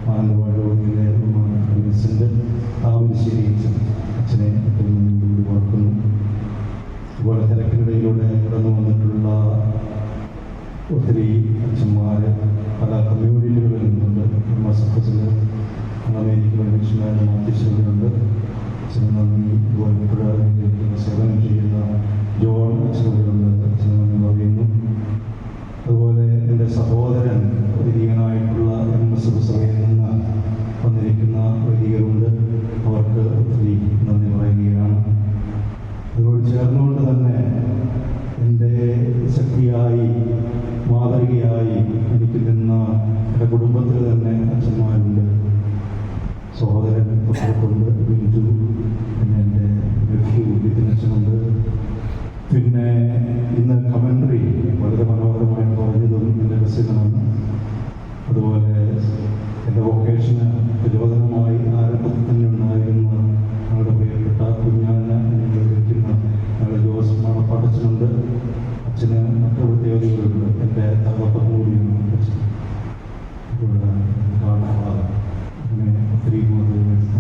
Speaker 1: മാനന്തവാടിയുടെ വിൻസെൻ്റ് താമരശ്ശേരി അച്ഛനെ ഏറ്റവും ഓർക്കുന്നു. അതുപോലെ തിരക്കിനിടയിലൂടെ കടന്നു വന്നിട്ടുള്ള ഒത്തിരി അച്ഛന്മാർ പല കമ്മ്യൂണിറ്റികളിൽ നിന്നുണ്ട്. മസഫസിൽ അമേരിക്കൻ മിഷണറി മാത്യശ്ശേരിയുണ്ട്. അച്ഛന് നന്ദി. അതുപോലെ സേവനം ചെയ്യുന്ന ജോൺ അച്ഛനുണ്ട്. അച്ഛന് നന്ദി പറയുന്നു. അതുപോലെ എൻ്റെ സഹോദരൻ വൈദികനായിട്ടുള്ള MSF സഭയിൽ നിന്ന് വന്നിരിക്കുന്ന വൈദികരുണ്ട്. അവർക്ക് ഒത്തിരി നന്ദി പറയുകയാണ്. അതോട് ചേർന്നുകൊണ്ട് തന്നെ എൻ്റെ ശക്തിയായി മാതൃകയായി എനിക്ക് നിന്ന എൻ്റെ കുടുംബത്തിൽ തന്നെ അച്ഛന്മാരുണ്ട്. സഹോദരൻ തൊട്ടുണ്ട് ബിന്ദു, പിന്നെ എൻ്റെ വിദ്യാഭ്യാസമുണ്ട്. പിന്നെ ഇന്ന് കമൻട്രി വളരെ മനോഹരമായി പറഞ്ഞതും എൻ്റെ രസകരമാണ്. അതുപോലെ എൻ്റെ വൊക്കേഷന് പ്രചോദനമായി ആരംഭത്തിൽ തന്നെ ഉണ്ടായിരുന്ന ഞങ്ങളുടെ പ്രിയപ്പെട്ട കുഞ്ഞാന എന്ന് വിളിക്കുന്ന ഞങ്ങളുടെ ജോസ് മാണപ്പാട്ടച്ചനുണ്ട്. അച്ഛന് മറ്റു പ്രത്യേകതകളുണ്ട്. എൻ്റെ തകർപ്പം കൂടിയാണ് അച്ഛൻ അങ്ങനെ ഒത്തിരി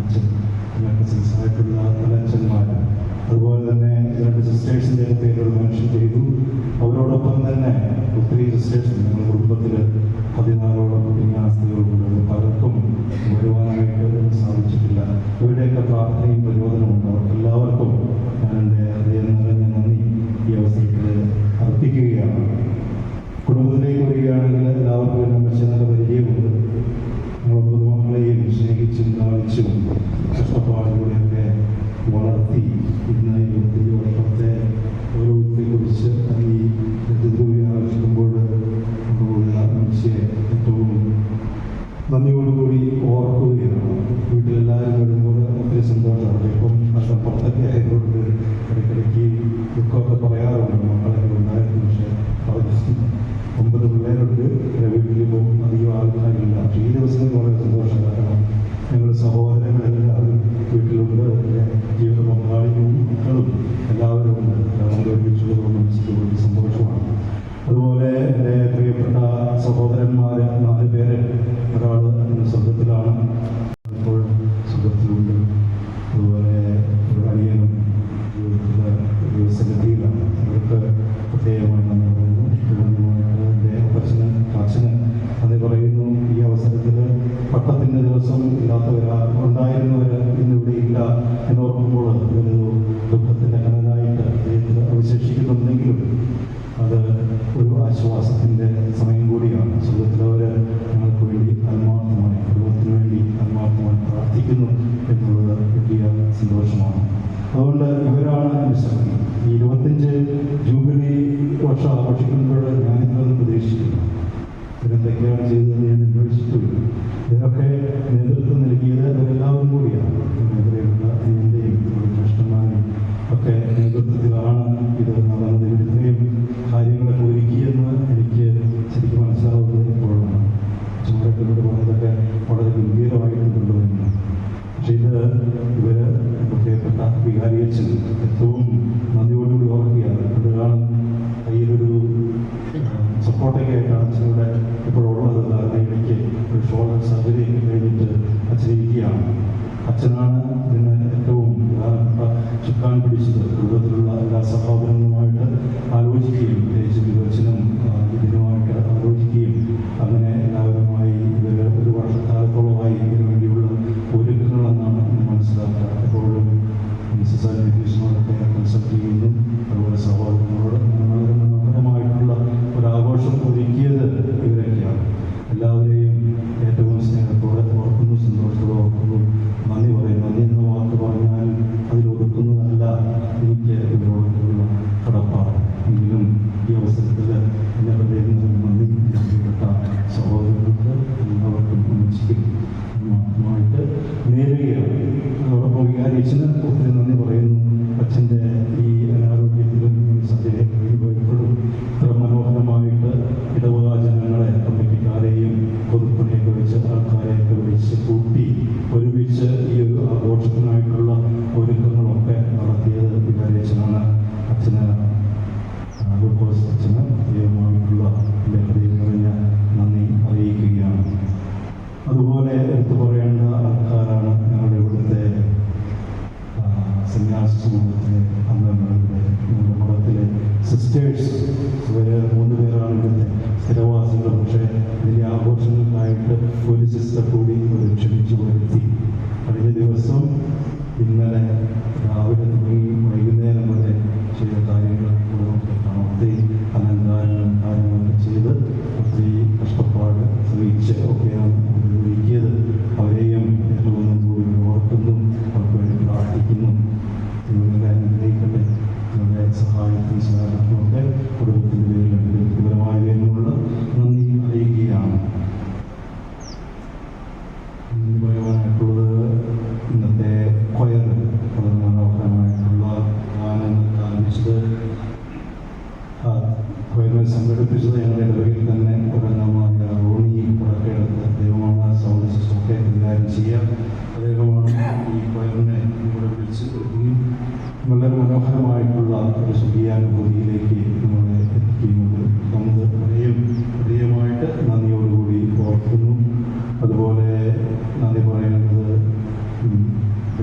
Speaker 1: അച്ഛൻ ആയിട്ടുള്ള പല അച്ഛന്മാർ. അതുപോലെ തന്നെ രണ്ട് സിസ്റ്റേഴ്സിൻ്റെ പേരുകൾ മെൻഷൻ ചെയ്തു. അവരോടൊപ്പം തന്നെ ഒത്തിരി സിസ്റ്റേഴ്സ് ഞങ്ങളുടെ കുടുംബത്തിൽ 14ഓളം വിന്യാസികളുണ്ട്. പലർക്കും വരുവാനായിട്ട് സാധിച്ചിട്ടില്ല. ഇവരുടെയൊക്കെ പ്രാർത്ഥനയും പ്രചോദനമുണ്ട്. അവർക്കെല്ലാവർക്കും ഞാൻ എൻ്റെ ഹൃദയം നിറഞ്ഞ നന്ദി ഈ അവസരത്തിൽ അർപ്പിക്കുകയാണ്. കുടുംബത്തിലേക്ക് വരികയാണെങ്കിൽ എല്ലാവർക്കും നമ്മെ നല്ല പരിചയമുണ്ട്. നമ്മൾ പൊതുമക്കളെയും സ്നേഹിച്ചും ലാളിച്ചും കഷ്ടപ്പാടുകളെയൊക്കെ വളർത്തി ഇന്ന് 25 വർഷത്തെ ഓരോരുത്തരെക്കുറിച്ച് ഈ ഋതുദ്രവ്യ ആവശ്യിക്കുമ്പോൾ നമ്മളുള്ള മനുഷ്യരെ ഏറ്റവും നന്ദിയോടുകൂടി ഓർക്കുകയാണ്. വീട്ടിലെല്ലാവരും വരുമ്പോൾ ഒത്തിരി സന്തോഷമാണ്. ഇപ്പം പുറത്തൊക്കെ ആയതുകൊണ്ട് ഇടയ്ക്കിടയ്ക്ക് ദുഃഖമൊക്കെ പറയാറുണ്ട്. മക്കളൊക്കെ ഉണ്ടായിരുന്നു. പക്ഷേ പറഞ്ഞു 9 പിള്ളേരുണ്ട്. വീട്ടിൽ പോകും അധികം ആൾക്കാരില്ല. പക്ഷേ ഈ ദിവസങ്ങളിൽ വളരെ സന്തോഷം. കാരണം ഞങ്ങൾ സഹോദരങ്ങളെല്ലാവരും വീട്ടിലുണ്ട്. ജീവിത പങ്കാളിയും മക്കളും എല്ലാവരും ഉണ്ട്. എല്ലാവരും ഒരുമിച്ചുള്ള മനസ്സിലുള്ള സന്തോഷമാണ്. അതുപോലെ എൻ്റെ പ്രിയപ്പെട്ട സഹോദരന്മാർ 4 പേര്. ഒരാൾ സ്വർഗത്തിലാണ്, ഇപ്പോൾ സ്വർഗത്തിലുണ്ട്. അതുപോലെ ഒരു അനിയനും ജീവിതത്തിലെ ഒരു സന്നിധിയിലാണ്. അവർക്ക് പ്രത്യേകമായി നന്ദി പറയുന്നു. എൻ്റെ അച്ഛന് നന്ദി പറയുന്നു. ഈ അവസരത്തിൽ പട്ടത്തിൻ്റെ ദിവസം ഉണ്ടായിരുന്നവർ ഇന്നിവിടെ ഇല്ല എന്നോർക്കുമ്പോൾ ഒരു ദുഃഖത്തിൻ്റെ കനലായിട്ട് അദ്ദേഹത്തിന് അവശേഷിക്കുന്നുണ്ടെങ്കിലും അത് ഒരു ആശ്വാസത്തിൻ്റെ സമയം കൂടിയാണ്. സ്വർഗത്തിലവർ ഞങ്ങൾക്ക് വേണ്ടി ആത്മാർത്ഥമായി, കുടുംബത്തിന് വേണ്ടി ആത്മാർത്ഥമായി പ്രാർത്ഥിക്കുന്നു എന്നുള്ളത് വലിയ സന്തോഷമാണ്. അതുകൊണ്ട് ഇവരാണ് എൻ്റെ ശക്തി. ഈ 25 ജൂബിലി വർഷം ആഘോഷിക്കുമ്പോൾ ഞാനിതൊന്നും പ്രതീക്ഷിക്കുന്നു. ഇവരെന്തൊക്കെയാണ് ചെയ്തതെന്ന് ഞാൻ അന്വേഷിച്ചിട്ടില്ല. ഇതിനൊക്കെ നേതൃത്വം നൽകിയത് ഇവരെല്ലാവരും കൂടിയാണ്. ഇവരെയുള്ള എൻ്റെയും ജ്യേഷ്ഠന്മാരെയും ഒക്കെ നേതൃത്വത്തിലാണ് ഇത് നടന്നത്. ഇത്രയും കാര്യങ്ങളൊക്കെ ഒരുക്കിയെന്ന് എനിക്ക് ശരിക്കും മനസ്സിലാവുന്നത് ഇപ്പോഴാണ്. ചുമരത്തിലൂടെ പറഞ്ഞതൊക്കെ വളരെ ഗംഭീരമായിട്ടുണ്ടല്ലോ എന്ന്. പക്ഷേ ഇത് ഇവർ പ്രത്യേകപ്പെട്ട വികാരിയച്ഛൻ ഏറ്റവും നന്ദിയോടുകൂടി ഓർക്കുകയാണ്. അപ്പോഴാണ് കയ്യിലൊരു സപ്പോർട്ടൊക്കെയായിട്ടാണ് അച്ഛനിവിടെ ഇപ്പോഴുള്ളത്. കാരണം എനിക്ക് ഒരു ഷോൾഡർ സർജറി കഴിഞ്ഞിട്ട് അച്ഛനിരിക്കുകയാണ്. അച്ഛനാണ് ഇതിന് ഏറ്റവും ചുക്കാൻ പിടിച്ചത്. കുടുംബത്തിലുള്ള എല്ലാ സഹോദരങ്ങളുമായിട്ട് ആലോചിക്കുകയും പ്രത്യേകിച്ച് അച്ഛനും ഇതിനുമായിട്ട് ആലോചിക്കുകയും അങ്ങനെ എല്ലാവരുമായി ഇവർ ഒരു വർഷക്കാലത്തോളമായി ഇതിനു വേണ്ടിയുള്ള ഒരുക്കങ്ങളെന്നാണ് മനസ്സിലാക്കുക. എപ്പോഴും സൊസൈറ്റീസിനോടൊക്കെ കൺസൾട്ട് ചെയ്യുന്നു. അതുപോലെ സഹോദരങ്ങളോട് വളരെ മനോഹരമായിട്ടുള്ള ഒരാഘോഷം ഒരുക്കിയത് ഇവരൊക്കെയാണ്. എല്ലാവരെയും ഏറ്റവും സ്നേഹത്തോടെ ഓർക്കുന്നു, സന്തോഷത്തോടെ ഓർക്കുന്നു, നന്ദി പറയുന്നു. നന്ദി എന്ന വാക്ക് പറഞ്ഞാൽ അതിലൊതുക്കുന്നതല്ല എനിക്ക് ഇവരോടുള്ള കടപ്പാട്. എങ്കിലും ഈ അവസരത്തിൽ എന്നെ പറയുന്നത് നന്ദി പ്രിയപ്പെട്ട സഹോദരങ്ങൾക്ക് എല്ലാവർക്കും ഒന്നിച്ചിട്ട് നേരുകയാണ്. അതോടൊപ്പം വികാരിച്ചന് ഒത്തിരി നന്ദി പറയുന്നു. അച്ഛൻ്റെ ഈ അനാരോഗ്യത്തിലും സദ്യയെ കഴിയുമ്പോഴും ഇത്ര മനോഹരമായിട്ട് ഇടവക ജനങ്ങളെ കമ്മിറ്റിക്കാരെയും പൊതുപ്പണിയൊക്കെ വെച്ച് ആൾക്കാരെയൊക്കെ വിളിച്ച് കൂട്ടി ഒരുമിച്ച് ഈ ഒരു ആഘോഷത്തിനായിട്ടുള്ള ഒരുക്കങ്ങളൊക്കെ നടത്തിയത് വികാരിച്ചനാണ്. അച്ഛന് ഗ്ലൂക്കോസ് അച്ഛന് ദൈവമായിട്ടുള്ള എൻ്റെ ഹൃദയം നിറഞ്ഞ നന്ദി അറിയിക്കുകയാണ്. അതുപോലെ എടുത്തു പറയേണ്ട ആൾക്കാരാണ് ഞങ്ങളുടെ ഇവിടുത്തെ സന്യാസി സമൂഹത്തിലെ അംഗങ്ങളുടെ ഞങ്ങളുടെ മഠത്തിലെ സിസ്റ്റേഴ്സ്. 3 പേരാണ് ഇവിടുത്തെ സ്ഥിരവാസികൾ. പക്ഷേ ഇതിൻ്റെ ആഘോഷങ്ങൾക്കായിട്ട് ഒരു സിസ്റ്റർ കൂടി ഒരു ക്ഷണിച്ചു വരുത്തി. കഴിഞ്ഞ ദിവസം ഇന്നലെ രാവിലെ തുടങ്ങി വൈകുന്നേരം വരെ ചെയ്ത കാര്യങ്ങൾ കാണാം. ഒത്തിരി അലങ്കാരങ്ങളും കാര്യങ്ങളൊക്കെ ചെയ്ത് ഒത്തിരി കഷ്ടപ്പാട് ശ്രമിച്ച് ഒക്കെയാണ് ഒരുക്കിയത്. അവരെയും ഏറ്റവും കൂടി ഓർക്കുന്നു, അവർക്ക് വേണ്ടി പ്രാർത്ഥിക്കുന്നു. നിങ്ങളെ അനുഗ്രഹിക്കട്ടെ. നിങ്ങളുടെ സഹായത്തിനും സഹായത്തിനുമൊക്കെ കുടുംബത്തിൻ്റെ പേരിലും വ്യക്തിപരമായ പേരിലുള്ള നന്ദി അറിയിക്കുകയാണ്. പറയുവാനായിട്ടുള്ളത് ഇന്നത്തെ കൊയർ വളരെ മനോഹരമായിട്ടുള്ള ഗാനങ്ങൾ ആരംഭിച്ചത് കൊയറിനെ സംഘടിപ്പിച്ചത് ഞങ്ങളുടെ ഇടവകയിൽ തന്നെ ഒരംഗമായ റോണി പുറത്തെടുത്ത് ദൈവമാണ് സൗണ്ട് സിസ്റ്റമൊക്കെ കൈകാര്യം ചെയ്യുക. അദ്ദേഹമാണ് ഈ കൊയറിനെ ഇവിടെ വിളിച്ച് വളരെ മനോഹരമായിട്ടുള്ള ഒരു സ്വർഗീയാനുഭൂതിയിലേക്ക് നമ്മളെ എത്തിക്കുന്നത് നമുക്ക് ഹൃദയമായിട്ട് നന്ദിയോടുകൂടി ഓർക്കുന്നു. അതുപോലെ നന്ദി പറയുന്നത്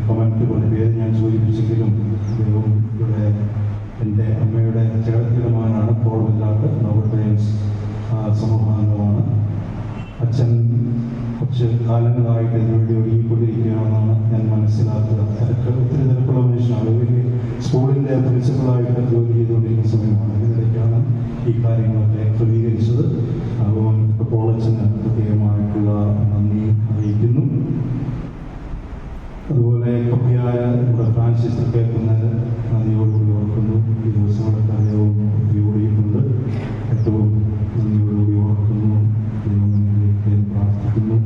Speaker 1: കമൻറ്റ് പോലെ പേര് ഞാൻ സൂചിപ്പിച്ചെങ്കിലും ദൈവം ഇവിടെ എൻ്റെ അമ്മയുടെ ചേർത്തിടമാനാണ്. പോളില്ലാത്ത നോബൽസ് സമൂഹാംഗമാണ്. അച്ഛൻ കുറച്ച് കാലങ്ങളായിട്ട് ഇതിനുവേണ്ടി ഒരുങ്ങിക്കൊണ്ടിരിക്കുകയാണെന്നാണ് ഞാൻ മനസ്സിലാക്കുക. ഒത്തിരി തിരക്കുള്ള മനുഷ്യനാണ്. വലിയ സ്കൂളിൻ്റെ പ്രിൻസിപ്പളായിട്ട് ജോലി ചെയ്തുകൊണ്ടിരിക്കുന്ന സമയമാണ്. ഇതിനിടയ്ക്കാണ് ഈ കാര്യങ്ങളൊക്കെ ക്രമീകരിച്ചത്. അതുകൊണ്ട് ഇപ്പോൾ അച്ഛന് പ്രത്യേകമായിട്ടുള്ള നന്ദി അറിയിക്കുന്നു. അതുപോലെ കപ്പിയായ നമ്മുടെ ഫ്രാൻസിസ് കേൾക്കുന്നത് നന്ദിയോടുകൂടി ഓർക്കുന്നു. ഈ ദിവസങ്ങളൊക്കെ അദ്ദേഹവും ഓടിയിട്ടുണ്ട്. ഏറ്റവും നന്ദിയോടുകൂടി ഓർക്കുന്നു, ദൈവങ്ങളിലേക്ക് പ്രാർത്ഥിക്കുന്നു.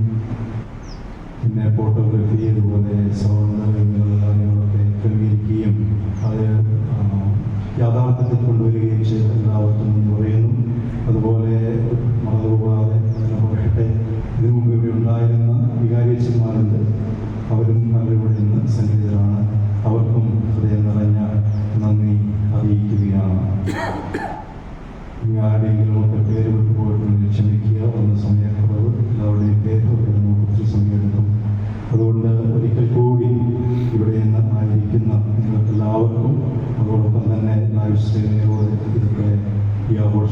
Speaker 1: പിന്നെ ഫോട്ടോഗ്രാഫി അതുപോലെ സൗണ്ട് ഇങ്ങനെയുള്ള കാര്യങ്ങളൊക്കെ ക്രമീകരിക്കുകയും അത് യാഥാർത്ഥ്യത്തിൽ കൊണ്ടുവരികയും ചെയ്ത് എല്ലാവർക്കും പറയുന്നു. അതുപോലെ മറന്നുപോകാതെ പറയട്ടെ, ഇതിനു മുമ്പ് ഇവിടെ ഉണ്ടായിരുന്ന വികാരിയച്ഛന്മാരുണ്ട്. അവരും അവരിവിടെ നിന്ന് സന്നിഹിതരാണ്. അവർക്കും ഹൃദയം നിറഞ്ഞ നന്ദി അറിയിക്കുകയാണ്. ആരുടെയെങ്കിലും ഒക്കെ പേര് വിട്ടുപോയിട്ടുണ്ടെങ്കിൽ ക്ഷമിക്കുക. ഒന്ന് സമയക്കുറവ്, എല്ലാവരുടെയും പേര് നമുക്ക് ഒത്തിരി സമയമെടുക്കും. അതുകൊണ്ട് ഒരിക്കൽ കൂടി ഇവിടെ നിന്ന് ആയിരിക്കുന്ന നിങ്ങൾക്കെല്ലാവർക്കും അതോടൊപ്പം തന്നെ ലൈവ് സ്ട്രീമിലൂടെ ഇതൊക്കെ ഈ ആഘോഷം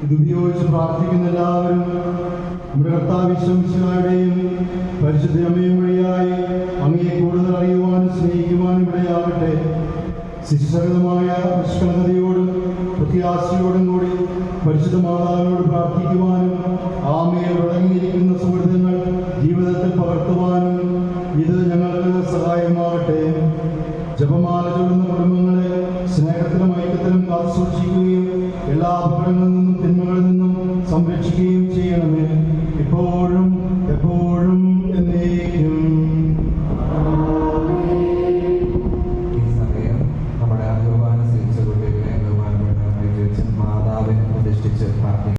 Speaker 3: ഇതുപയോഗിച്ച് പ്രാർത്ഥിക്കുന്ന എല്ലാവരും നമ്മുടെ കർത്താവ് ഈശോമിശിഹായുടെയും പരിശുദ്ധ അമ്മയും വഴിയായി അങ്ങയെ കൂടുതൽ അറിയുവാനും സ്നേഹിക്കുവാനും ഇടയാകട്ടെ. ശിക്ഷകരമായ നിഷ്കളങ്കതയോടും പ്രത്യാശയോടും കൂടി പരിശുദ്ധ മാതാവിനോട് പ്രാർത്ഥിക്കുവാനും ആമയിൽ അടങ്ങിയിരിക്കുന്ന സുഹൃത്തുക്കൾ ജീവിതത്തിൽ പകർത്തുവാനും ഇത് ഞങ്ങൾക്ക് സഹായമാകട്ടെ. ജപമാല ചൊല്ലുന്ന കുടുംബങ്ങളെ സ്നേഹത്തിലും ഐക്യത്തിലും കാത്തു സൂക്ഷിക്കുകയും എല്ലാ അപകടങ്ങളിൽ നിന്നും തിന്മകളിൽ നിന്നും സംരക്ഷിക്കുകയും ചെയ്യണമേ, ഇപ്പോഴും എപ്പോഴും എന്നേക്കും.
Speaker 2: ഈ സമയം നമ്മുടെ അഭിമാന സ്വീകരിച്ച കുട്ടികളെ ബഹുമാനപ്പെട്ട മാതാവിനെ പ്രതിഷ്ഠിച്ച് പ്രാർത്ഥിക്കും.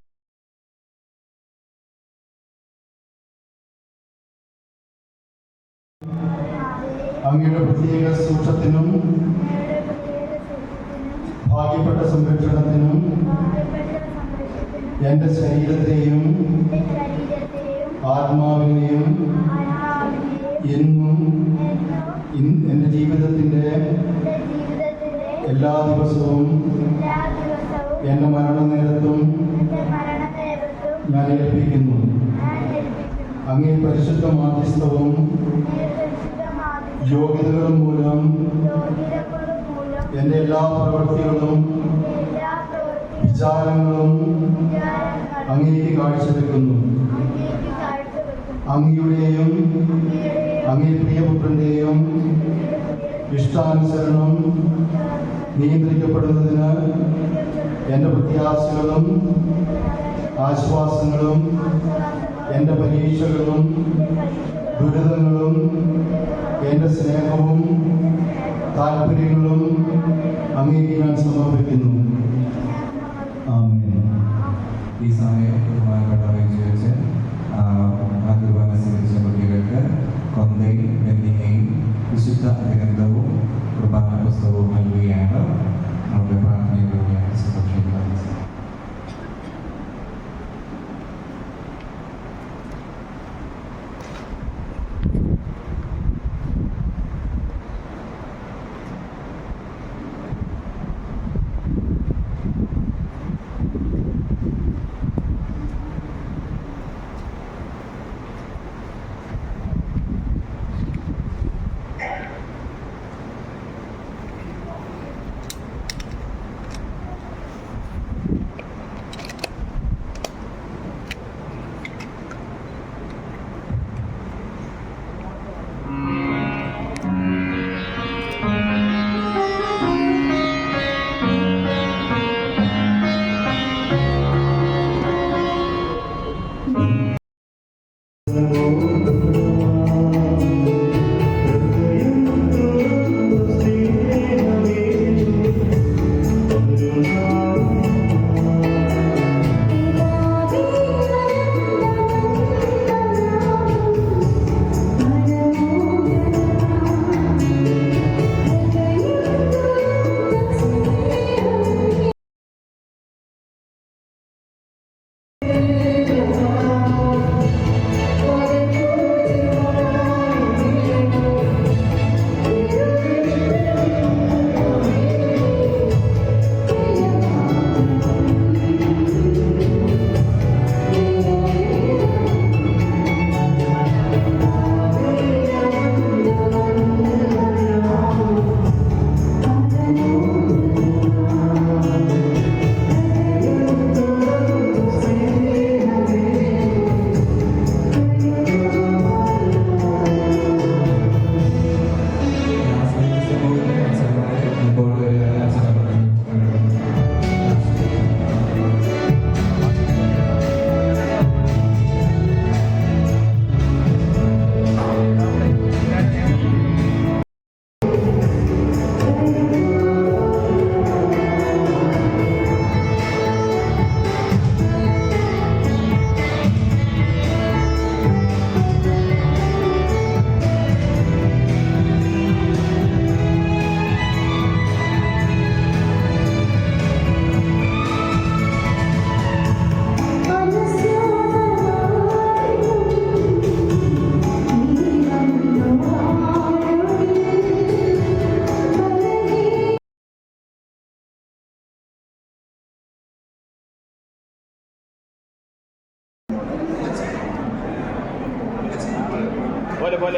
Speaker 3: അങ്ങയുടെ പ്രത്യേക സൂക്ഷത്തിനും ഭാഗ്യപ്പെട്ട സംരക്ഷണത്തിനും എൻ്റെ ശരീരത്തെയും ആത്മാവിനെയും എന്നും എൻ്റെ ജീവിതത്തിൻ്റെ എല്ലാ ദിവസവും എൻ്റെ മരണനേരത്തും ഞാൻ ഏൽപ്പിക്കുന്നു. അങ്ങേ പരിശുദ്ധ മാധ്യസ്ഥവും യോഗ്യതകളും മൂലം എൻ്റെ എല്ലാ പ്രവൃത്തികളും വിചാരങ്ങളും അങ്ങേക്ക് കാഴ്ചവെക്കുന്നു. അങ്ങയുടെയും അങ്ങേ പ്രിയപുത്രൻ്റെയും ഇഷ്ടാനുസരണം നിയന്ത്രിക്കപ്പെടുന്നതിന് എൻ്റെ പ്രത്യാശകളും ആശ്വാസങ്ങളും എൻ്റെ പരീക്ഷകളും ദുരിതങ്ങളും എൻ്റെ സ്നേഹവും താല്പര്യങ്ങളും അങ്ങേക്ക് ഞാൻ സമർപ്പിക്കുന്നു. ആമേൻ.
Speaker 2: ഈ സമയം ബഹുമാനപ്പെട്ട വെച്ച് അഭിമാന സ്വീകരിച്ച കുട്ടികൾക്ക് കൊന്തയും വെന്നിങ്ങയും വിശുദ്ധ ഗ്രന്ഥവും കുർബാന പുസ്തകവും നൽകുകയാണ്. നമ്മുടെ പ്രാർത്ഥനയിലൂടെയാണ് സംരക്ഷിക്കുന്നത്.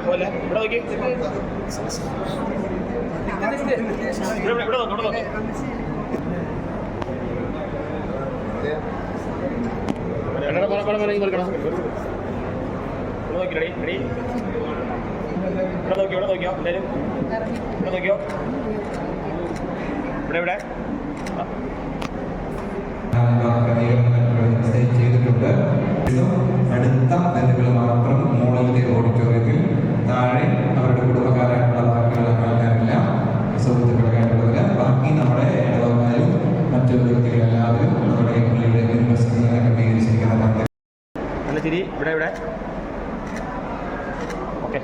Speaker 10: പോലെ ഇവിടെ നോക്കി ഇവിടെ നോക്കി റെഡി ഇവിടെ നോക്കിയോ എല്ലാവരും ഇവിടെ നോക്കിയോ ഇവിടെ
Speaker 2: ചെയ്തിട്ടുണ്ട്. അടുത്ത ബന്ധുക്കൾ മാത്രം മോളിലത്തെ ഓഡിറ്റോറിയത്തിൽ, താഴെ അവരുടെ കുടുംബക്കാരായിട്ടുള്ള ബാക്കിയുള്ള ആൾക്കാരെല്ലാം സുഹൃത്തുക്കളായിട്ടുള്ളവര്, ബാക്കി നമ്മുടെ ഇടവക്കാരും മറ്റു വ്യക്തികളെല്ലാവരും നമ്മുടെ പള്ളിയുടെ യൂണിവേഴ്സിറ്റികളെ ക്രമീകരിച്ചിരിക്കുന്ന പദ്ധതി.
Speaker 10: നല്ല ചിരി ഇവിടെ ഓക്കെ.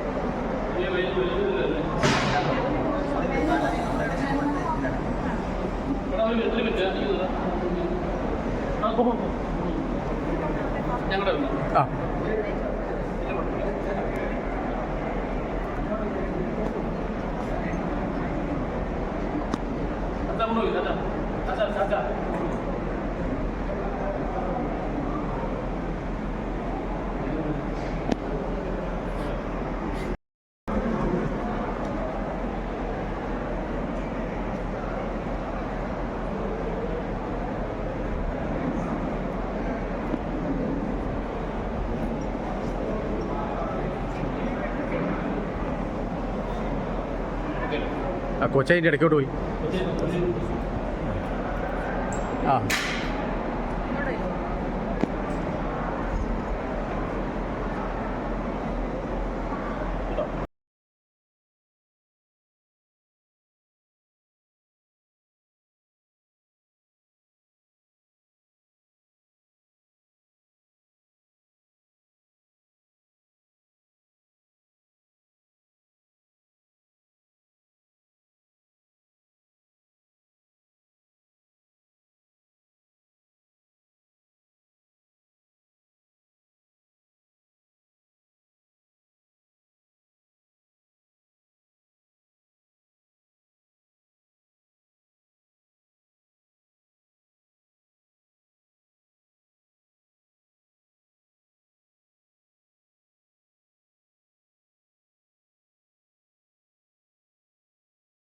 Speaker 10: ആ കൊച്ചതിൻ്റെ ഇടയ്ക്കോട്ട് പോയി. ആ